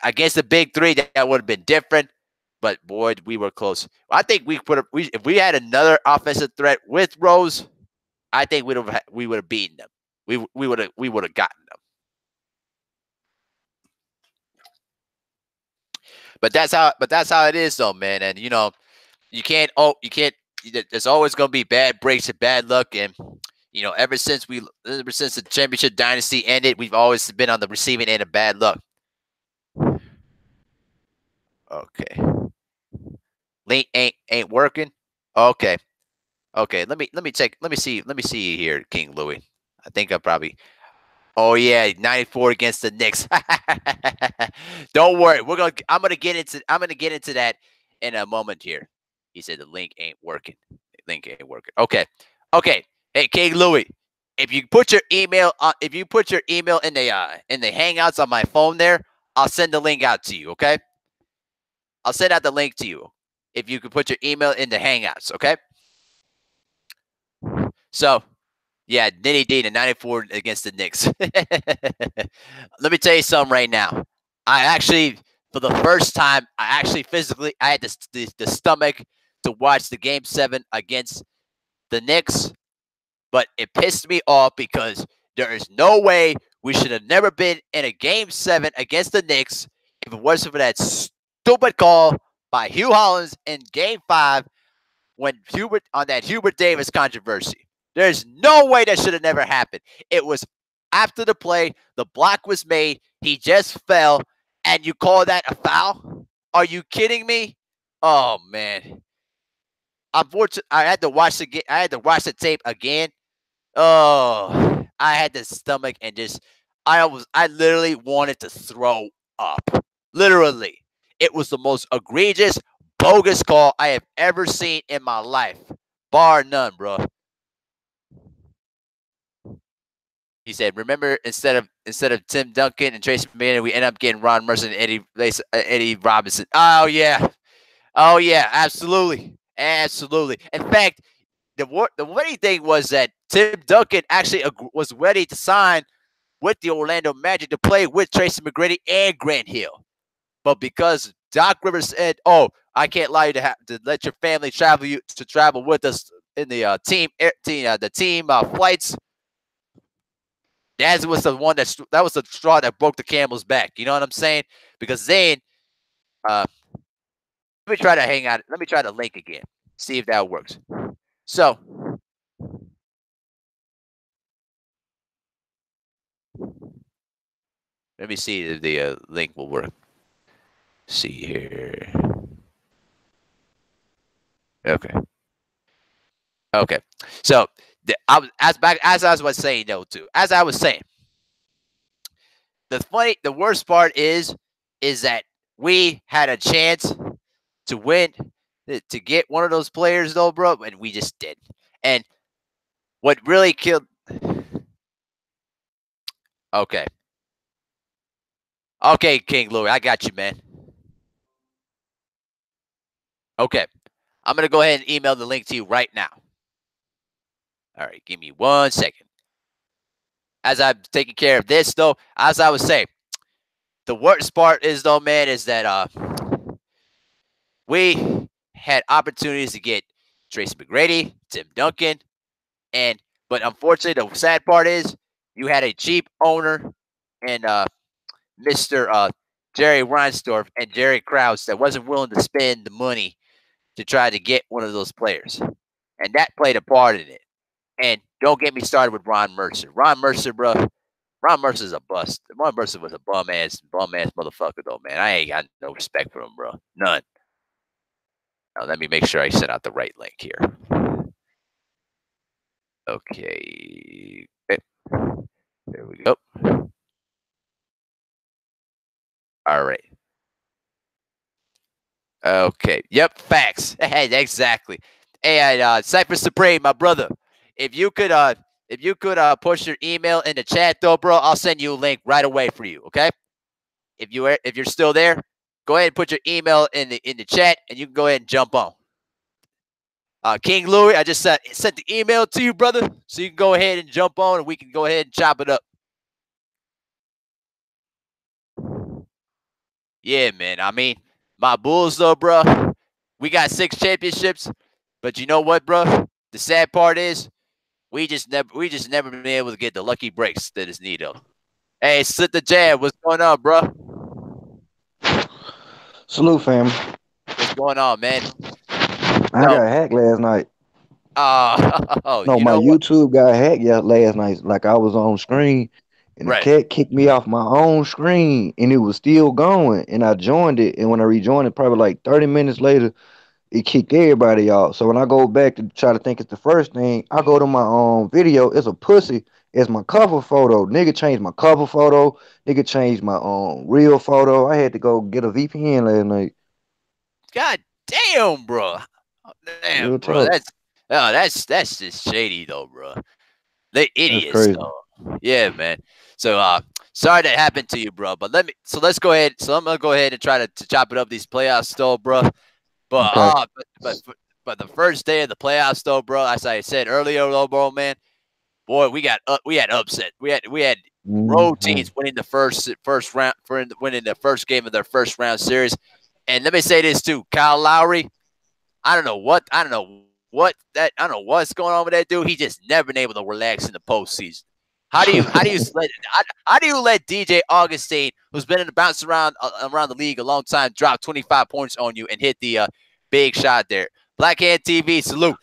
against the big three, that would have been different. But boy, we were close. I think if we had another offensive threat with Rose, I think we would have beaten them. We would have gotten them. But that's how it is, though, man. And you can't. There's always going to be bad breaks and bad luck, and ever since the championship dynasty ended, we've always been on the receiving end of bad luck. Okay, link ain't working. Okay. Let me see here, King Louis. I think I probably. Oh yeah, 94 against the Knicks. Don't worry, I'm gonna get into that in a moment here. He said the link ain't working. Okay. Hey, King Louis, if you put your email in the Hangouts on my phone there, I'll send the link out to you. Okay. I'll send out the link to you if you could put your email in the Hangouts. Okay. So. Yeah, Nitty D, the 94 against the Knicks. Let me tell you something right now. I actually, for the first time, I had the stomach to watch the Game 7 against the Knicks, but it pissed me off because there is no way we should have never been in a Game 7 against the Knicks if it wasn't for that stupid call by Hugh Hollins in Game 5 when Hubert Davis controversy. There's no way that should have never happened. It was after the play, the block was made, he just fell, and you call that a foul? Are you kidding me? Oh man. Unfortunately, I had to watch the tape again. Oh, I had the stomach and I literally wanted to throw up. Literally. It was the most egregious, bogus call I have ever seen in my life. Bar none, bro. He said, "Remember, instead of Tim Duncan and Tracy McGrady, we end up getting Ron Mercer and Eddie Robinson." Oh yeah, absolutely. In fact, the funny thing was that Tim Duncan actually was ready to sign with the Orlando Magic to play with Tracy McGrady and Grant Hill, but because Doc Rivers said, "Oh, I can't allow you to let your family travel with us in the team flights." That was the straw that broke the camel's back. You know what I'm saying? Because then, let me try to hang out. Let me try to link again. See if that works. So, let me see if the link will work. See here. Okay. So, as I was saying though too. As I was saying, the worst part is that we had a chance to win, to get one of those players though, bro, and we just didn't. And what really killed. Okay, King Louis, I got you, man. Okay, I'm gonna go ahead and email the link to you right now. All right, give me 1 second. As I'm taking care of this, though, as I was saying, the worst part is though, man, is that we had opportunities to get Tracy McGrady, Tim Duncan, but unfortunately, the sad part is you had a cheap owner and Mr. Jerry Reinsdorf and Jerry Krause that wasn't willing to spend the money to try to get one of those players. And that played a part in it. And don't get me started with Ron Mercer. Ron Mercer, bro. Ron Mercer's a bust. Ron Mercer was a bum ass motherfucker, though, man. I ain't got no respect for him, bro. None. Now, let me make sure I sent out the right link here. Okay. There we go. All right. Okay. Yep. Facts. Hey, exactly. Hey, Cypher Supreme, my brother. If you could push your email in the chat though, bro, I'll send you a link right away for you. Okay. If you're still there, go ahead and put your email in the chat, and you can go ahead and jump on. King Louis, I just sent the email to you, brother, so you can go ahead and jump on, and we can go ahead and chop it up. Yeah, man. I mean, my Bulls, though, bro, we got 6 championships, but you know what, bro? The sad part is we just never been able to get the lucky breaks that is needed. Hey, Slit the Jab, what's going on, bro? Salute, family. What's going on, man? I So, got hacked last night. No, you my know what? YouTube got hacked last night. Like I was on screen, and the Right. cat kicked me off my own screen, and it was still going. And I joined it, and when I rejoined it, probably like 30 minutes later, it kicked everybody off. So when I go back to try to think it's the first thing, I go to my video. It's a pussy. It's my cover photo. Nigga changed my cover photo. Nigga changed my real photo. I had to go get a VPN last night. God damn, bro. Damn, Real bro. talk. That's just shady, though, bro. They That's idiots, crazy. though. Yeah, man. So, sorry that happened to you, bro. But let's go ahead. So I'm gonna go ahead and try to chop it up these playoffs, though, bro. But Okay. but the first day of the playoffs, though, bro, as I said earlier, though, bro, man, boy, we had upset. We had road Mhm. teams winning the first round, winning the first game of their first round series. And let me say this too, Kyle Lowry. I don't know what's going on with that dude. He just never been able to relax in the postseason. How do you let DJ Augustine, who's been in the bounce around the league a long time, drop 25 points on you and hit the big shot there? Black Hand TV, salute.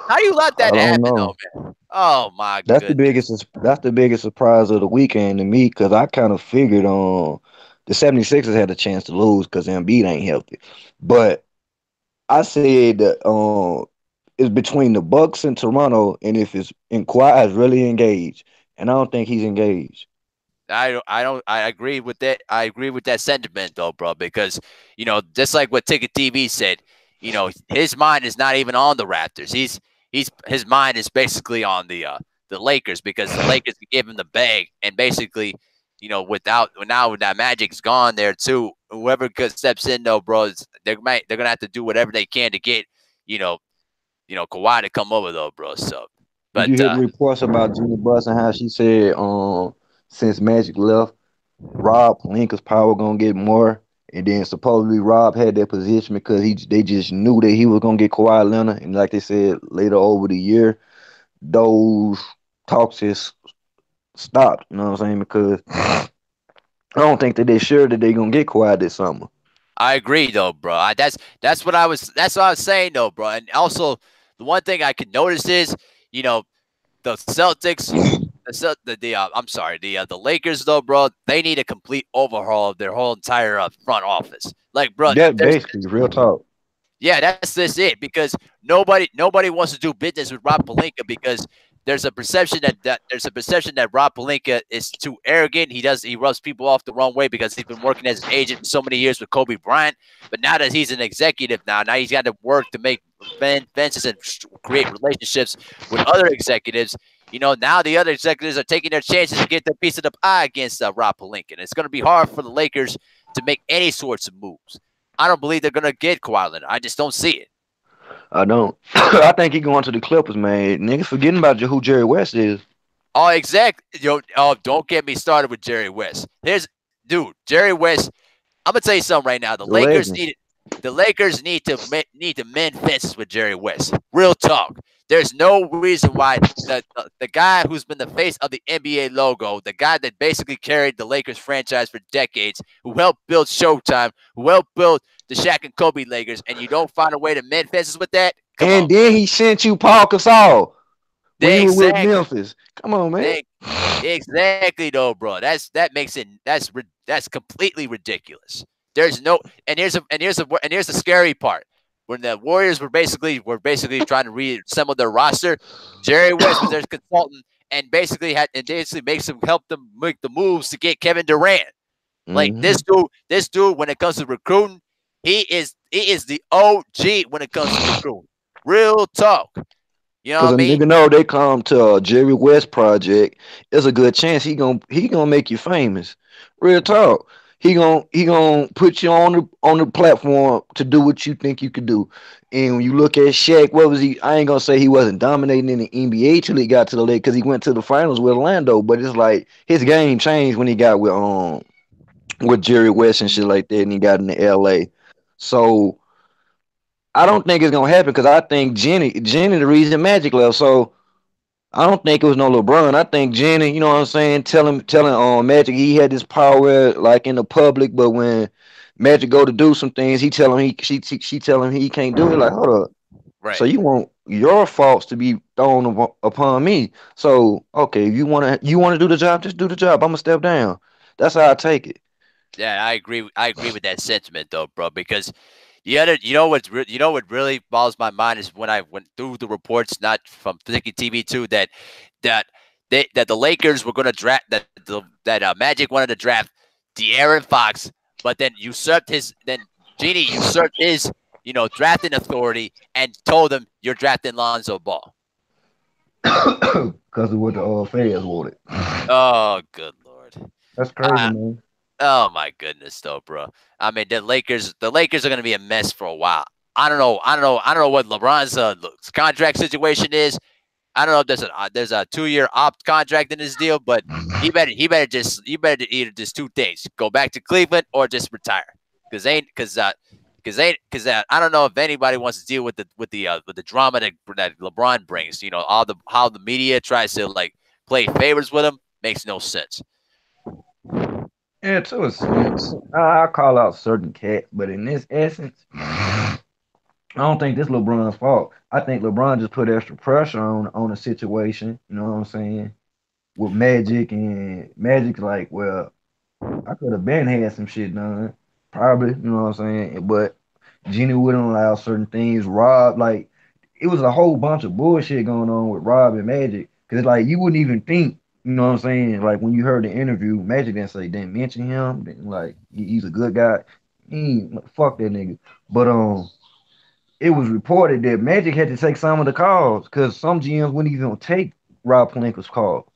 How do you let I that don't happen though, know. man? Oh my That's the goodness. biggest. That's the biggest surprise of the weekend to me because I kind of figured the 76ers had a chance to lose because Embiid ain't healthy. But I said that it's between the Bucks and Toronto, and if it's and Kawhi is really engaged, and I don't think he's engaged. I agree with that. I agree with that sentiment though, bro, because just like what Ticket TV said, his mind is not even on the Raptors. His mind is basically on the Lakers because the Lakers can give him the bag and basically, without now when that Magic's gone there too, whoever steps in though, bro, they're gonna have to do whatever they can to get, you know, Kawhi to come over though, bro. So, Did but you hear the reports about Jeannie Buss and how she said since Magic left, Rob Palinka's power gonna get more, and then supposedly Rob had that position because they just knew that he was gonna get Kawhi Leonard, and like they said later over the year, those talks just stopped. You know what I'm saying? Because I don't think that they're sure that they're gonna get Kawhi this summer. I agree though, bro. That's what I was saying though, bro. And also the one thing I can notice is, the Celtics, I'm sorry, the Lakers though, bro. They need a complete overhaul of their whole entire front office. Like, bro, That there's basically real talk. yeah, that's just it because nobody wants to do business with Rob Pelinka because there's a perception that Rob Pelinka is too arrogant. He rubs people off the wrong way because he's been working as an agent for so many years with Kobe Bryant. But now that he's an executive now he's got to work to make fences and create relationships with other executives. Now the other executives are taking their chances to get their piece of the pie against Rob Pelinka. And it's going to be hard for the Lakers to make any sorts of moves. I don't believe they're gonna get Kawhi Leonard. I just don't see it. I don't. I think he going to the Clippers, man. Niggas forgetting about who Jerry West is. Oh, exactly. Don't get me started with Jerry West. Jerry West. I'm gonna tell you something right now. The legend. The Lakers need to mend fences with Jerry West. Real talk. There's no reason why the guy who's been the face of the NBA logo, the guy that basically carried the Lakers franchise for decades, who helped build Showtime, who helped build the Shaq and Kobe Lakers, and you don't find a way to mend fences with that? Come And on, bro. then he sent you Paul Gasol when he was with Exactly. Memphis. Come on, man. Exactly though, bro. That's completely ridiculous. There's no here's the scary part. When the Warriors were basically trying to reassemble their roster, Jerry West was their consultant and basically makes them help them make the moves to get Kevin Durant. Like Mm-hmm. this dude when it comes to recruiting, he is the OG when it comes to recruiting. Real talk. You know Cause what a I mean? nigga know they come to a Jerry West project, there's a good chance he gonna make you famous. Real talk. he gonna put you on the platform to do what you think you could do. And when you look at Shaq, what was he? I ain't gonna say he wasn't dominating in the NBA till he got to the league because he went to the finals with Orlando. But it's like his game changed when he got with Jerry West and shit like that, and he got into LA. So I don't think it's gonna happen because I think Jenny the reason Magic left. So I don't think it was no LeBron. I think Jenny, you know what I'm saying, telling Magic he had this power like in the public, but when Magic go to do some things, he tell him she tell him he can't do it. Like, hold up. So Right. you want your faults to be thrown upon me. So okay, if you wanna do the job, just do the job. I'm gonna step down. That's how I take it. Yeah, I agree. I agree with that sentiment though, bro. Because you know what really boggles my mind is when I went through the reports, not from Flicky TV too, that that the Lakers were going to draft that Magic wanted to draft De'Aaron Fox, but then Genie usurped his drafting authority and told him you're drafting Lonzo Ball. Because of what the fans wanted. Oh, good lord. That's crazy, Uh, man. Oh my goodness, though, bro. I mean, the Lakers are going to be a mess for a while. I don't know what LeBron's contract situation is. I don't know if there's a 2-year opt contract in this deal, but he better either just two things: go back to Cleveland or just retire. Because I don't know if anybody wants to deal with the drama that LeBron brings. All the how the media tries to like play favorites with him makes no sense. Yeah, to a sense, I call out certain cats, but in this essence, I don't think this LeBron's fault. I think LeBron just put extra pressure on the situation. You know what I'm saying? With Magic and Magic's like, well, I could have been had some shit done, probably. You know what I'm saying? But Jenny wouldn't allow certain things. Rob, like, it was a whole bunch of bullshit going on with Rob and Magic. Cause like you wouldn't even think, you know what I'm saying? Like when you heard the interview, Magic didn't mention him. Didn't like he's a good guy. Fuck that nigga. But it was reported that Magic had to take some of the calls because some GMs wouldn't even take Rob Palenka's calls.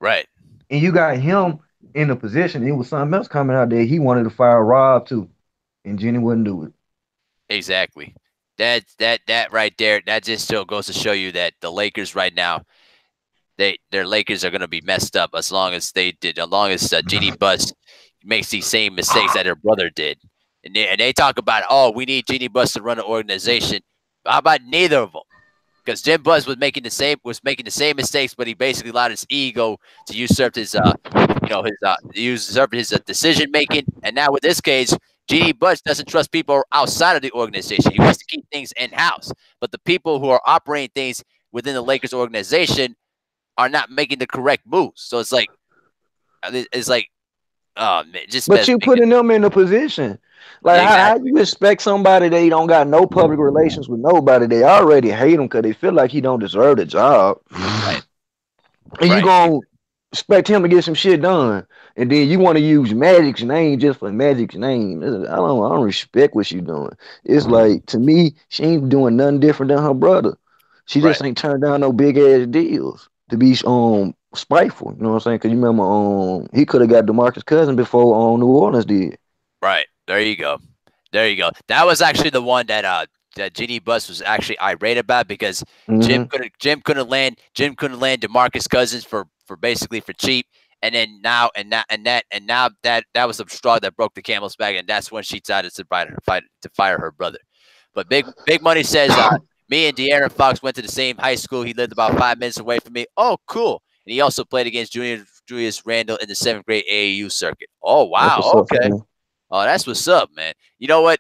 Right. And you got him in the position. It was something else coming out there. He wanted to fire Rob too, and Jenny wouldn't do it. Exactly. That right there. That just still goes to show you that the Lakers right now, their Lakers are going to be messed up as long as Jeannie Buss makes these same mistakes that her brother did. And they talk about, oh, we need Jeannie Buss to run an organization. How about neither of them? Because Jim Buss was making the same mistakes, but he basically allowed his ego to usurp his decision making. And now with this case, Jeannie Buss doesn't trust people outside of the organization. He wants to keep things in house, but the people who are operating things within the Lakers organization are not making the correct moves. So it's like oh man, just But you making putting them in a position. Like how exactly you expect somebody that don't got no public relations with nobody? They already hate him because they feel like he don't deserve the job, right, and you right, gonna expect him to get some shit done, and then you want to use Magic's name just for Magic's name. I don't respect what she doing. It's like to me, she ain't doing nothing different than her brother. She right, just ain't turned down no big ass deals to be spiteful. You know what I'm saying? Because you remember he could have got DeMarcus Cousins before New Orleans did. right. There you go. There you go. That was actually the one that Jeannie Buss was actually irate about because Jim Hmm. couldn't Jim couldn't land Jim couldn't land DeMarcus Cousins for basically for cheap. And then now that was the straw that broke the camel's back, and that's when she decided to fire her brother. But Big Money says me and De'Aaron Fox went to the same high school. He lived about 5 minutes away from me. Oh, cool. And he also played against Julius Randle in the seventh grade AAU circuit. Oh, That's wow. what's up, Okay. man. Oh, that's what's up, man. You know what?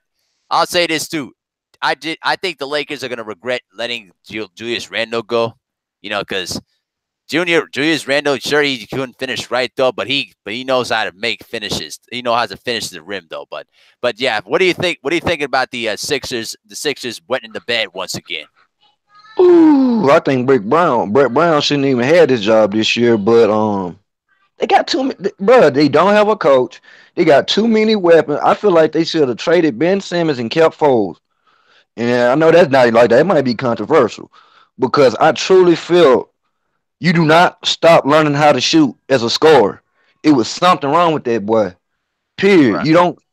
I'll say this too. I think the Lakers are gonna regret letting Julius Randle go. Because Julius Randle, sure he couldn't finish right though, but he knows how to make finishes. He knows how to finish the rim though. But yeah, what do you think? What do you think about the Sixers? The Sixers went in the bed once again. Ooh, I think Brett Brown shouldn't even had this job this year, but they got too many, bro. They don't have a coach. They got too many weapons. I feel like they should have traded Ben Simmons and kept Foles. And I know that's not like that. It might be controversial because I truly feel you do not stop learning how to shoot as a scorer. It was something wrong with that boy. Period. Right.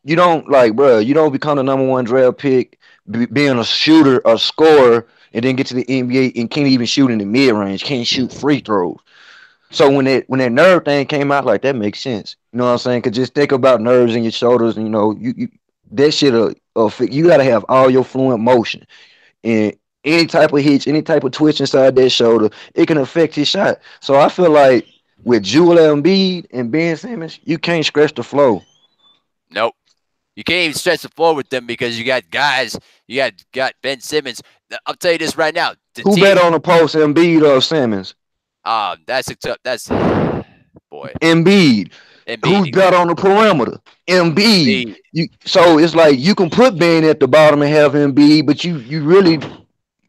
You don't like, bro. You don't become the number one draft pick, being a shooter, a scorer, and then get to the NBA and can't even shoot in the mid range. Can't shoot free throws. So when that nerve thing came out, like that makes sense. You know what I'm saying? Cause just think about nerves in your shoulders. And, you that shit. You gotta have all your fluent motion, and any type of hitch, any type of twitch inside that shoulder, it can affect his shot. So I feel like with Joel Embiid and Ben Simmons, you can't scratch the flow. Nope. You can't even stretch the floor with them because you got guys. You got Ben Simmons. I'll tell you this right now. The Who team. bet on the post, Embiid or Simmons? That's a tough. That's boy. Embiid. Who's Embiid. better on the perimeter? Embiid. Embiid. So it's like you can put Ben at the bottom and have Embiid, but you really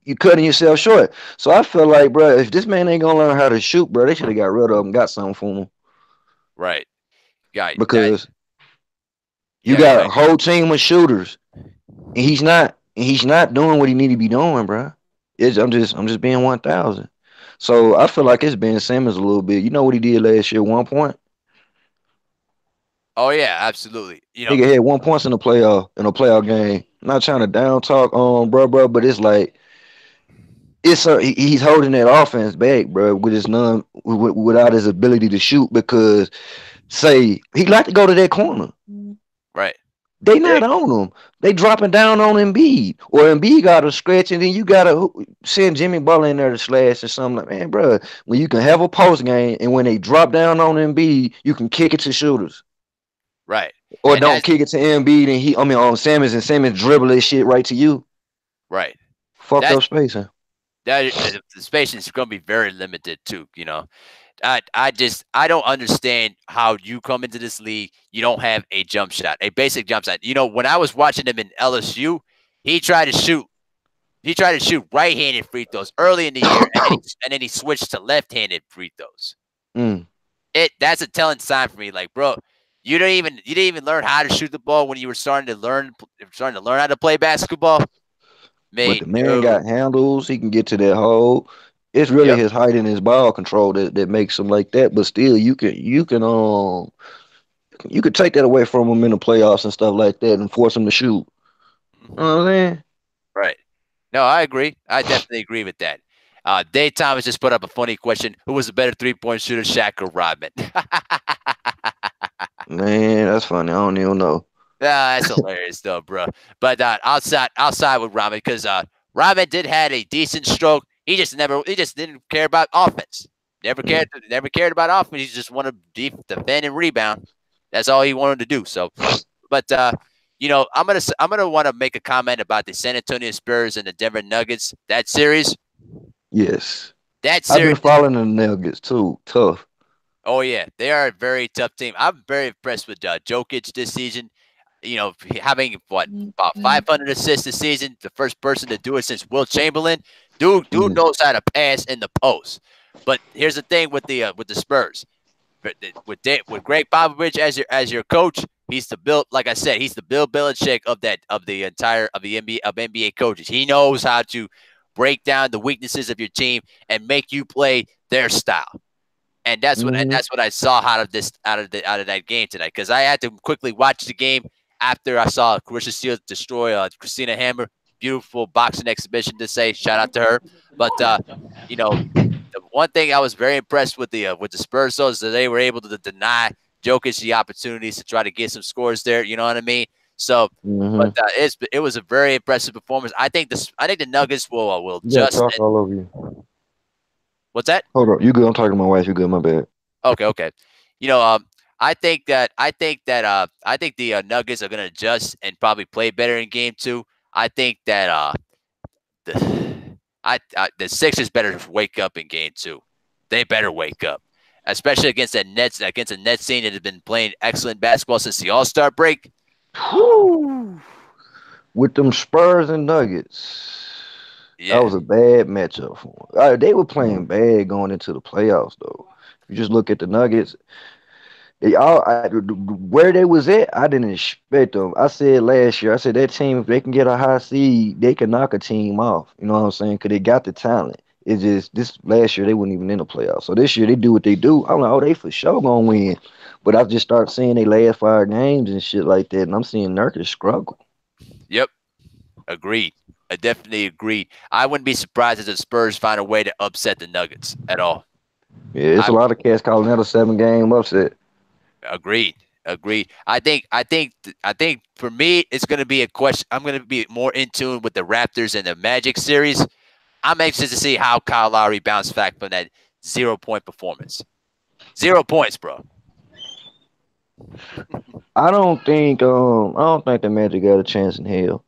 you cutting yourself short. So I feel like, bro, if this man ain't gonna learn how to shoot, bro, they should have got rid of him, got something for him, Right. Guy. That. because you Yeah. Go got a ahead. whole team of shooters, and he's not doing what he need to be doing, bro. I'm just being 1,000. So I feel like it's Ben Simmons a little bit. You know what he did last year? 1 point. Oh yeah, absolutely. Nigga had 1 point in a playoff game. Not trying to down talk bro, but it's like he's holding that offense back, bro, with without his ability to shoot because say he like to go to that corner. Right. They not on him. They dropping down on Embiid, or Embiid got to stretch, and then you gotta send Jimmy Butler in there to slash or something. Like, man, bro, when you can have a post game, and when they drop down on Embiid, you can kick it to shooters, Right. or And don't kick it to Embiid, and on Simmons, and Simmons dribble this shit right to you. right. Fucked That up spacing. the space is going to be very limited too. I don't understand how you come into this league. You don't have a jump shot, a basic jump shot. When I was watching him in LSU, he tried to shoot. He tried to shoot right-handed free throws early in the year, and then he switched to left-handed free throws. Mm. That's a telling sign for me. Like, bro, you didn't even learn how to shoot the ball when you were starting to learn how to play basketball. But the Man, man no. got handles. He can get to that hole. It's really Yep. his height and his ball control that makes him like that. But still, you could take that away from him in the playoffs and stuff like that, and force him to shoot. You know what I'm saying? Right. No, I agree. I definitely agree with that. Dave Thomas just put up a funny question: who was a better three-point shooter, Shaq or Rodman? Man, that's funny. I don't even know. That's hilarious, though, bro. But outside with Rodman because Rodman did had a decent stroke. He just didn't care about offense. Never cared about offense. He just wanted to defend and rebound. That's all he wanted to do. So, but I'm gonna want to make a comment about the San Antonio Spurs and the Denver Nuggets. That series. Yes. That I've been series. following the Nuggets too. Tough. Oh yeah, they are a very tough team. I'm very impressed with Jokic this season. Having about 500 assists this season, the first person to do it since Will Chamberlain. Dude knows how to pass in the post. But here's the thing with the Spurs. With Greg Popovich as your coach, he's the Bill. Like I said, he's the Bill Belichick of the NBA coaches. He knows how to break down the weaknesses of your team and make you play their style. And that's what I saw out of that game tonight. Because I had to quickly watch the game after I saw Carissa Shields destroy Christina Hammer. Beautiful boxing exhibition to say. Shout out to her. But the one thing I was very impressed with the Spurs though is that they were able to deny Jokic the opportunities to try to get some scores there. You know what I mean? So, but it was a very impressive performance. I think the Nuggets will just talk all over you. What's that? Hold up, you good? I'm talking to my wife. You good? My bad. Okay. I think the Nuggets are going to adjust and probably play better in game 2. I think that the Sixers better wake up in game 2. They better wake up, especially against a Nets team that has been playing excellent basketball since the All-Star break. Woo! With them Spurs and Nuggets. Yeah. That was a bad matchup for them. They were playing bad going into the playoffs, though. You just look at the Nuggets. Where they was at, I didn't expect them. I said last year, that team, if they can get a high seed, they can knock a team off. You know what I'm saying? Because they got the talent. It's just this last year they weren't even in the playoffs. So this year they do what they do. I'm like, they for sure gonna win. But I just start seeing they last 5 games and shit like that, and I'm seeing Nurkic struggle. Yep. Agreed. I definitely agree. I wouldn't be surprised if the Spurs find a way to upset the Nuggets at all. Yeah, it's I a lot of cats calling that a 7 game upset. agreed. Agreed. I think for me, it's going to be a question. I'm going to be more in tune with the Raptors and the Magic series. I'm anxious to see how Kyle Lowry bounced back from that 0 point performance. 0 points, bro. I don't think the Magic got a chance in hell.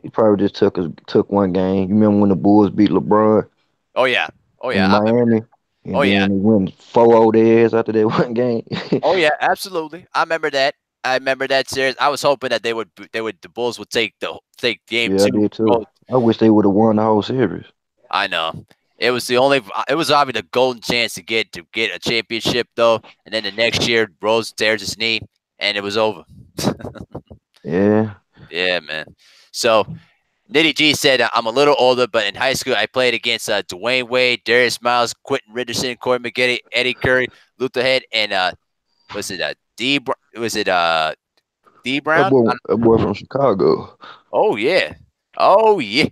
He probably just took 1 game. You remember when the Bulls beat LeBron Oh yeah. Oh in yeah. I remember that. Miami, Oh and yeah. then they went 4-0 theirs after that 1 game. Oh yeah. Absolutely. I remember that. I remember that series. I was hoping that the Bulls would take game Yeah, I two. did too. I wish they would have won the whole series. I know. It was obviously the golden chance to get a championship though, and then the next year Rose tears his knee and it was over. Yeah. Yeah, man. So Nitty G said I'm a little older, but in high school I played against Dwayne Wade, Darius Miles, Quentin Richardson, Corey McGetty, Eddie Curry, Luther Head, and was it D That Brown? boy, that boy from Chicago. Oh yeah, oh yeah.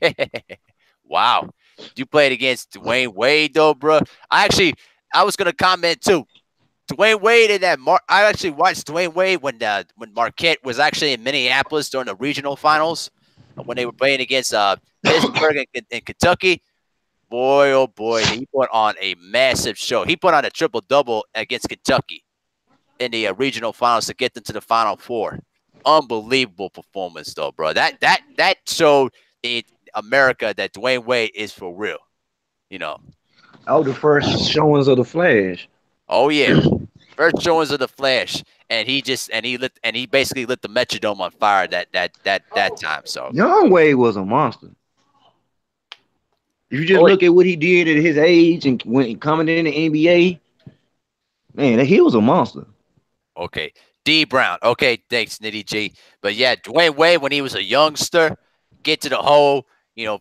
Wow. You played against Dwayne Wade though, bro. I was gonna comment too. Dwayne Wade and I actually watched Dwayne Wade when Marquette was actually in Minneapolis during the regional finals when they were playing against Pittsburgh and Kentucky. Boy, oh boy, he put on a massive show. He put on a triple double against Kentucky in the regional finals to get them to the Final Four. Unbelievable performance, though, bro. That showed in America that Dwayne Wade is for real. You know. Oh, the first showings of the Flash. Oh yeah, first showings of the Flash, and he basically lit the Metrodome on fire that time. So Young Wade was a monster. If you just oh look at what he did at his age and when coming in the NBA, man, he was a monster. okay, D Brown. Okay, thanks, Nitty G. But yeah, Dwayne Wade when he was a youngster, get to the hole,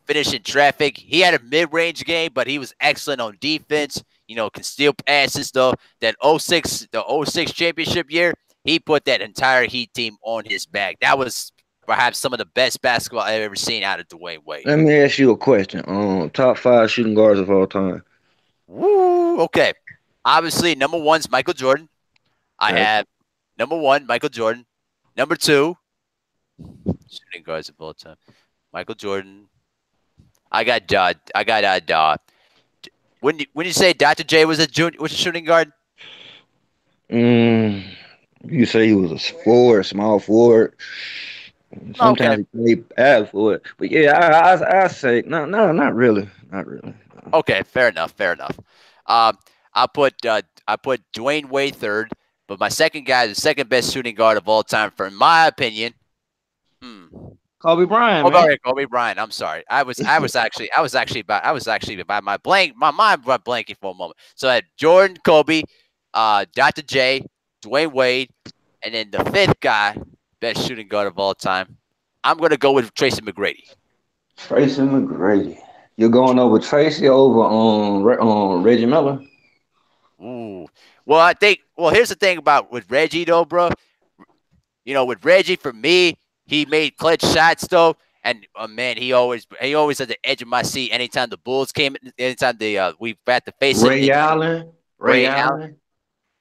finish in traffic. He had a mid-range game, but he was excellent on defense. Can steal passes though. The 06 championship year, he put that entire Heat team on his back. That was perhaps some of the best basketball I've ever seen out of Dwayne Wade. Let me ask you a question. Top 5 shooting guards of all time. Woo, okay. Obviously, number one's Michael Jordan. I Okay. have number one, Michael Jordan. Number two, shooting guards of all time. Michael Jordan. I got when you say Dr. J was a shooting guard. Mm, you say he was a forward, small forward. Okay, Sometimes he played ad for it, but yeah, I say no, not really, not really. okay, fair enough, fair enough. Um, I put Dwayne Wade third, but my second guy is the second best shooting guard of all time, for in my opinion. Hmm. Kobe Bryant, Oh, man. Kobe Bryant. I'm sorry. I was actually by my mind was blanking for a moment. So I had Jordan, Kobe, Dr. J, Dwayne Wade, and then the fifth guy, best shooting guard of all time. I'm gonna go with Tracy McGrady. Tracy McGrady. You're going over Tracy over on Reggie Miller. Ooh. Well, here's the thing about with Reggie though, bro. With Reggie, for me, he made clutch shots though, and man, he always at the edge of my seat anytime the Bulls came, anytime we had to face him Ray in Allen. Ray Ray Allen. Allen. That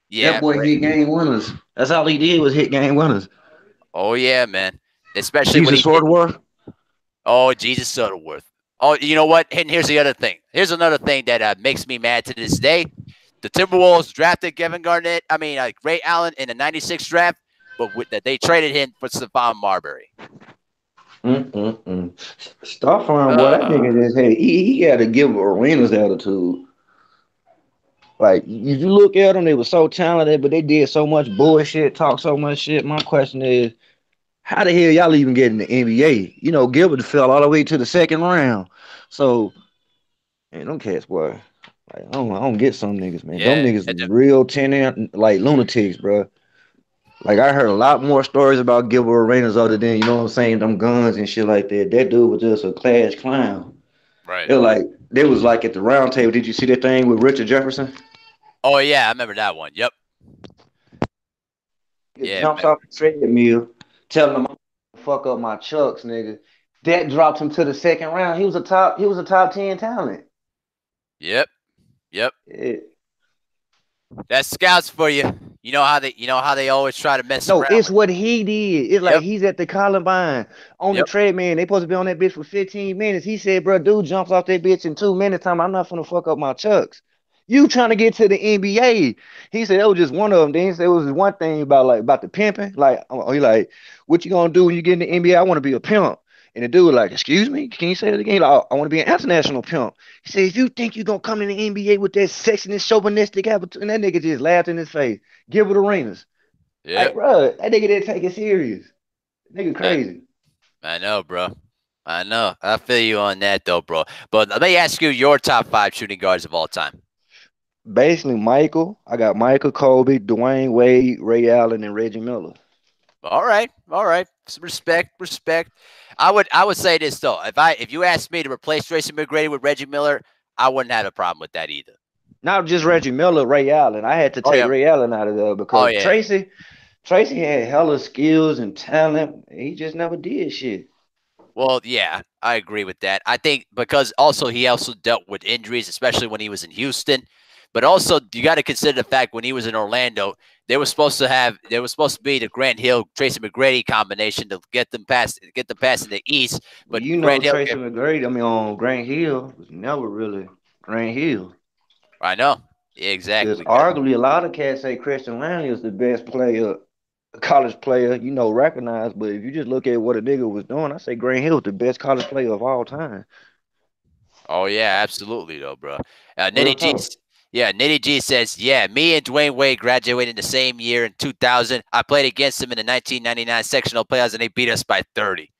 Yeah, boy hit game winners. That's all he did was hit game winners. oh yeah, man. Especially when Jesus he did. Swordworth. Oh, Jesus Shuttleworth. Oh, you know what? And here's the other thing. Here's another thing that makes me mad to this day. The Timberwolves drafted Ray Allen in the '96 draft, but that they traded him for Stephon Marbury. Mm-mm-mm. Stop farm, boy. That Uh, nigga just had he got to give arenas attitude. Like if you look at them, they were so talented, but they did so much bullshit, talk so much shit. My question is, how the hell y'all even get in the NBA? Gilbert fell all the way to the second round. So, man, them cats, boy. Like, I don't get some niggas, man. Them yeah, niggas is real tenant like lunatics, bro. Like I heard a lot more stories about Gilbert Arenas other than what I'm saying, them guns and shit like that. That dude was just a class clown. right. They was like at the round table. Did you see that thing with Richard Jefferson? Oh yeah, I remember that one. Yep. Nigga Yeah, jumps off the treadmill, telling him I'm gonna fuck up my chucks, nigga. That dropped him to the second round. He was a top 10 talent. yep, yep. It, That's scouts for you. You know how they always try to mess no, around it's with. what he did. It's like Yep, he's at the Columbine on the yep, treadmill. They supposed to be on that bitch for 15 minutes. He said, bro, dude jumps off that bitch in 2 minutes time. I'm not gonna fuck up my chucks. You trying to get to the NBA. He said that was just one of them. Then he said it was one thing about the pimping. Like he like, what you gonna do when you get in the NBA? I want to be a pimp. And the dude was like, excuse me, can you say it again? Like, I want to be an international pimp. He said, if you think you're gonna come in the NBA with that sexiness, chauvinistic attitude, and that nigga just laughed in his face. Give it arenas. Like, yep. bro, that nigga didn't take it serious. Nigga I, crazy. I know, bro. I know. I feel you on that, though, bro. But let me ask you your top five shooting guards of all time. Basically, Michael. I got Michael, Kobe, Dwayne Wade, Ray Allen, and Reggie Miller. All right, all right. Some respect, respect. I would say this though. If you asked me to replace Tracy McGrady with Reggie Miller, I wouldn't have a problem with that either. Not just Reggie Miller, Ray Allen. I had to Oh take yeah. Ray Allen out of there Oh because yeah. Tracy had hella skills and talent. He just never did shit. Well, yeah, I agree with that. I think because also he also dealt with injuries, especially when he was in Houston. But also you got to consider the fact when he was in Orlando, they were supposed to be the Grant Hill Tracy McGrady combination to get them past in the East. Well, But you know Grant Hill Tracy came, McGrady. I mean, on Grant Hill was never really Grant Hill. I know. Yeah, Because exactly. arguably a lot of cats say Christian Lanley is the best player, college player, recognized. But if you just look at what a nigga was doing, I say Grant Hill was the best college player of all time. Oh yeah, absolutely though, bro. Real Nitty G, talk. yeah, Nitty G says, yeah, me and Dwayne Wade graduated in the same year in 2000. I played against him in the 1999 sectional playoffs, and they beat us by 30.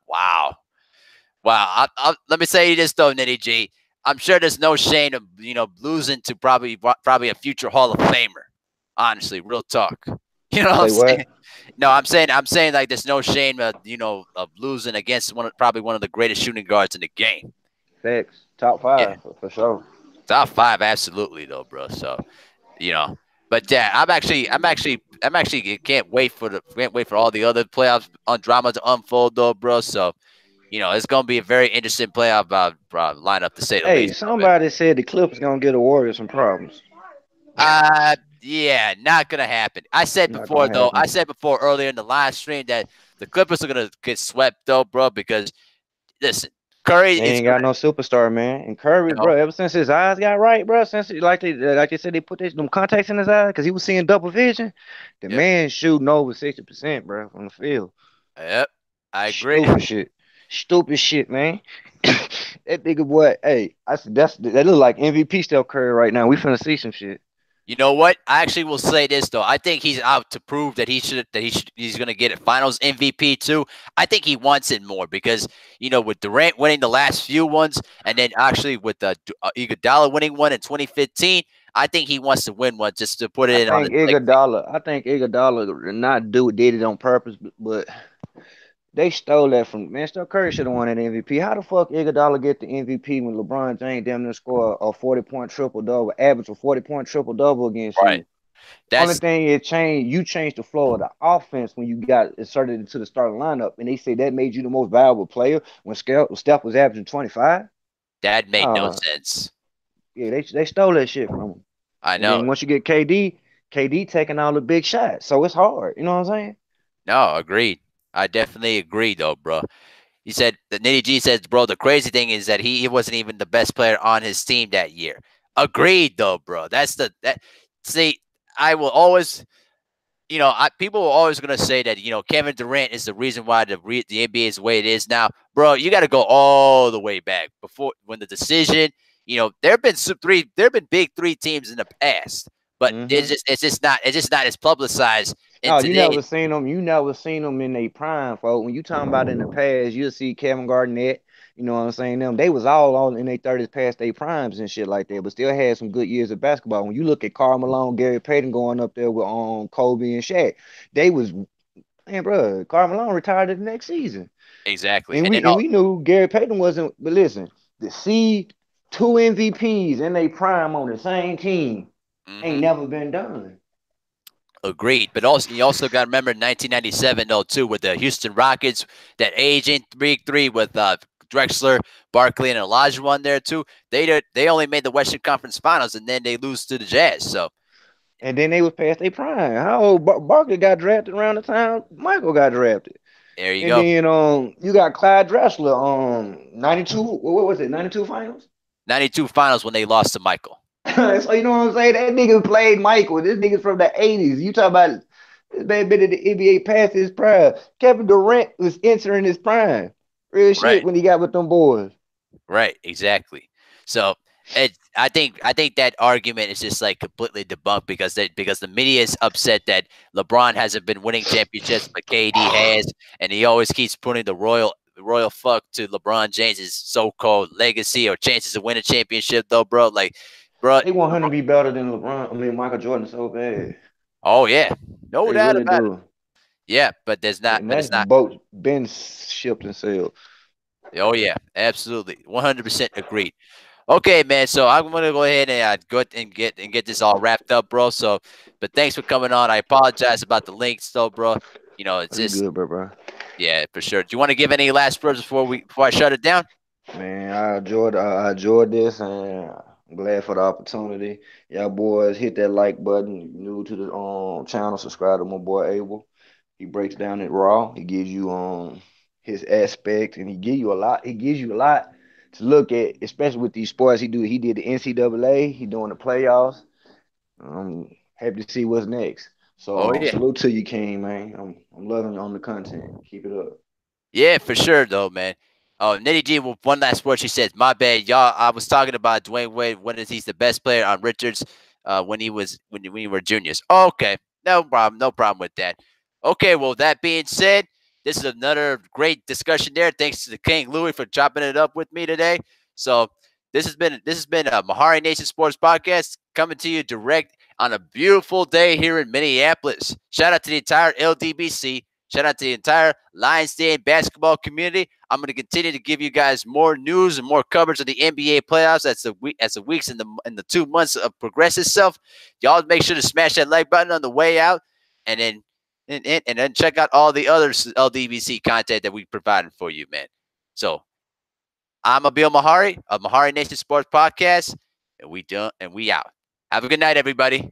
Wow, wow. Let me say this though, Nitty G. I'm sure there's no shame of losing to probably a future Hall of Famer. Honestly, real talk. You know what I'm Say what? saying? No, I'm saying like there's no shame of of losing against probably one of the greatest shooting guards in the game. Facts. Top Yeah. five for sure. Top five, absolutely though, bro. So you know, but yeah, I'm actually can't wait for all the other playoffs on drama to unfold though, bro. So it's gonna be a very interesting playoff lineup to say the Hey, least of it. somebody said the Clippers gonna get the Warriors some problems. Yeah, not gonna happen. I said Not before gonna though. I happen. said before earlier in the live stream that the Clippers are gonna get swept though, bro. Because listen, Curry They is ain't gonna got no superstar, man. And Curry, no. bro, ever since his eyes got right, bro, since like they said they put them contacts in his eyes because he was seeing double vision. The Yep, man shooting over 60%, bro, from the field. yep. I agree. Stupid shit. Stupid shit, man. That nigga boy, hey, that look like MVP Steph Curry right now. We finna see some shit. You know what? I actually will say this though. I think he's out to prove he's going to get a Finals MVP too. I think he wants it more because with Durant winning the last few ones, and then actually with Iguodala winning one in 2015, I think he wants to win one just to put I it on think his legacy. Iguodala not did it on purpose, but they stole that from man. Steph Curry should have won that MVP. How the fuck Iguodala get the MVP when LeBron James damn near score a 40-point triple double, average a 40-point triple double against Right. you? Only That's thing it changed, you changed the flow of the offense when you got inserted into the starting lineup, and they say that made you the most valuable player when Steph was averaging 25. that made no Uh, sense. yeah, they stole that shit from him. I And know. then once you get KD taking all the big shots, so it's hard. You know what I'm saying? No, agreed. I definitely agree though, bro. He said the Nitty G says, bro, the crazy thing is that he wasn't even the best player on his team that year. Agreed though, bro. That see, I will always people are always gonna say that Kevin Durant is the reason why the NBA is the way it is now, bro. You got to go all the way back before when the decision. There have been big three teams in the past, but Mm-hmm. it's just not as publicized in No, you never today. seen them. You never seen them in their prime, folks. When you talking about in the past, you'll see Kevin Garnett. You know what I'm saying? Them they was all on in their 30s past their primes and shit like that, but still had some good years of basketball. When you look at Karl Malone, Gary Payton going up there with Kobe and Shaq, they was man, bro. Karl Malone retired the next season, Exactly, and and then we knew Gary Payton wasn't. But listen, to see two MVPs in their prime on the same team ain't mhm. never been done. Agreed. But also, you also got to remember 1997 though too, with the Houston Rockets, that aging 3-3 with Drexler, Barkley, and Elijah one there too. They only made the Western Conference Finals, and then they lose to the Jazz. So And then they was past their prime. How old Barkley got drafted around the time Michael got drafted. there you And go. then you got Clyde Drexler 92, what was it, 92 finals? 92 Finals when they lost to Michael. So you know what I'm saying? That nigga played Michael. This nigga's from the 80s. You talk about this man been in the NBA past his prime. Kevin Durant was entering his prime. Real shit Right. when he got with them boys. Right, exactly. So I think that argument is just like completely debunked because the media is upset that LeBron hasn't been winning championships, but KD has, and he always keeps putting the royal fuck to LeBron James's so-called legacy or chances to win a championship, though, bro. Like, bro, They want him to be better than LeBron. I mean Michael Jordan so bad. oh yeah, no They doubt really about it. do. Yeah, but there's not, And but that's it's not. boat been shipped and sailed. Oh yeah, absolutely, 100% agreed. Okay, man. So I'm gonna go ahead and go and get this all wrapped up, bro. So, but thanks for coming on. I apologize about the links, though, bro. You know, it's You just good, bro. yeah, for sure. Do you want to give any last words before I shut it down? Man, I enjoyed this and I'm glad for the opportunity. Y'all boys hit that like button. If you're new to the channel, subscribe to my boy Abel. He breaks down it raw. He gives you his aspect and he gives you a lot. He gives you a lot to look at, especially with these sports he did the NCAA, he doing the playoffs. I'm happy to see what's next. So Oh yeah. salute to you, King, man. I'm loving on the content. Keep it up. Yeah, for sure, though, man. Oh, Nitty G, one last word. She says, "My bad, y'all. I was talking about Dwayne Wade when is he's the best player on Richards when he was when we were juniors." Okay, no problem with that. Okay, well, that being said, this is another great discussion there. Thanks to the King Louis for chopping it up with me today. So this has been a MehariNation Sports Podcast coming to you direct on a beautiful day here in Minneapolis. Shout out to the entire LDBC. Shout out to the entire Lions Den basketball community. I'm going to continue to give you guys more news and more coverage of the NBA playoffs as the weeks and the 2 months of progress itself. Y'all make sure to smash that like button on the way out, and then check out all the other LDBC content that we provided for you, man. So I'm Abil Mahari of MehariNation Sports Podcast, and we out. Have a good night, everybody.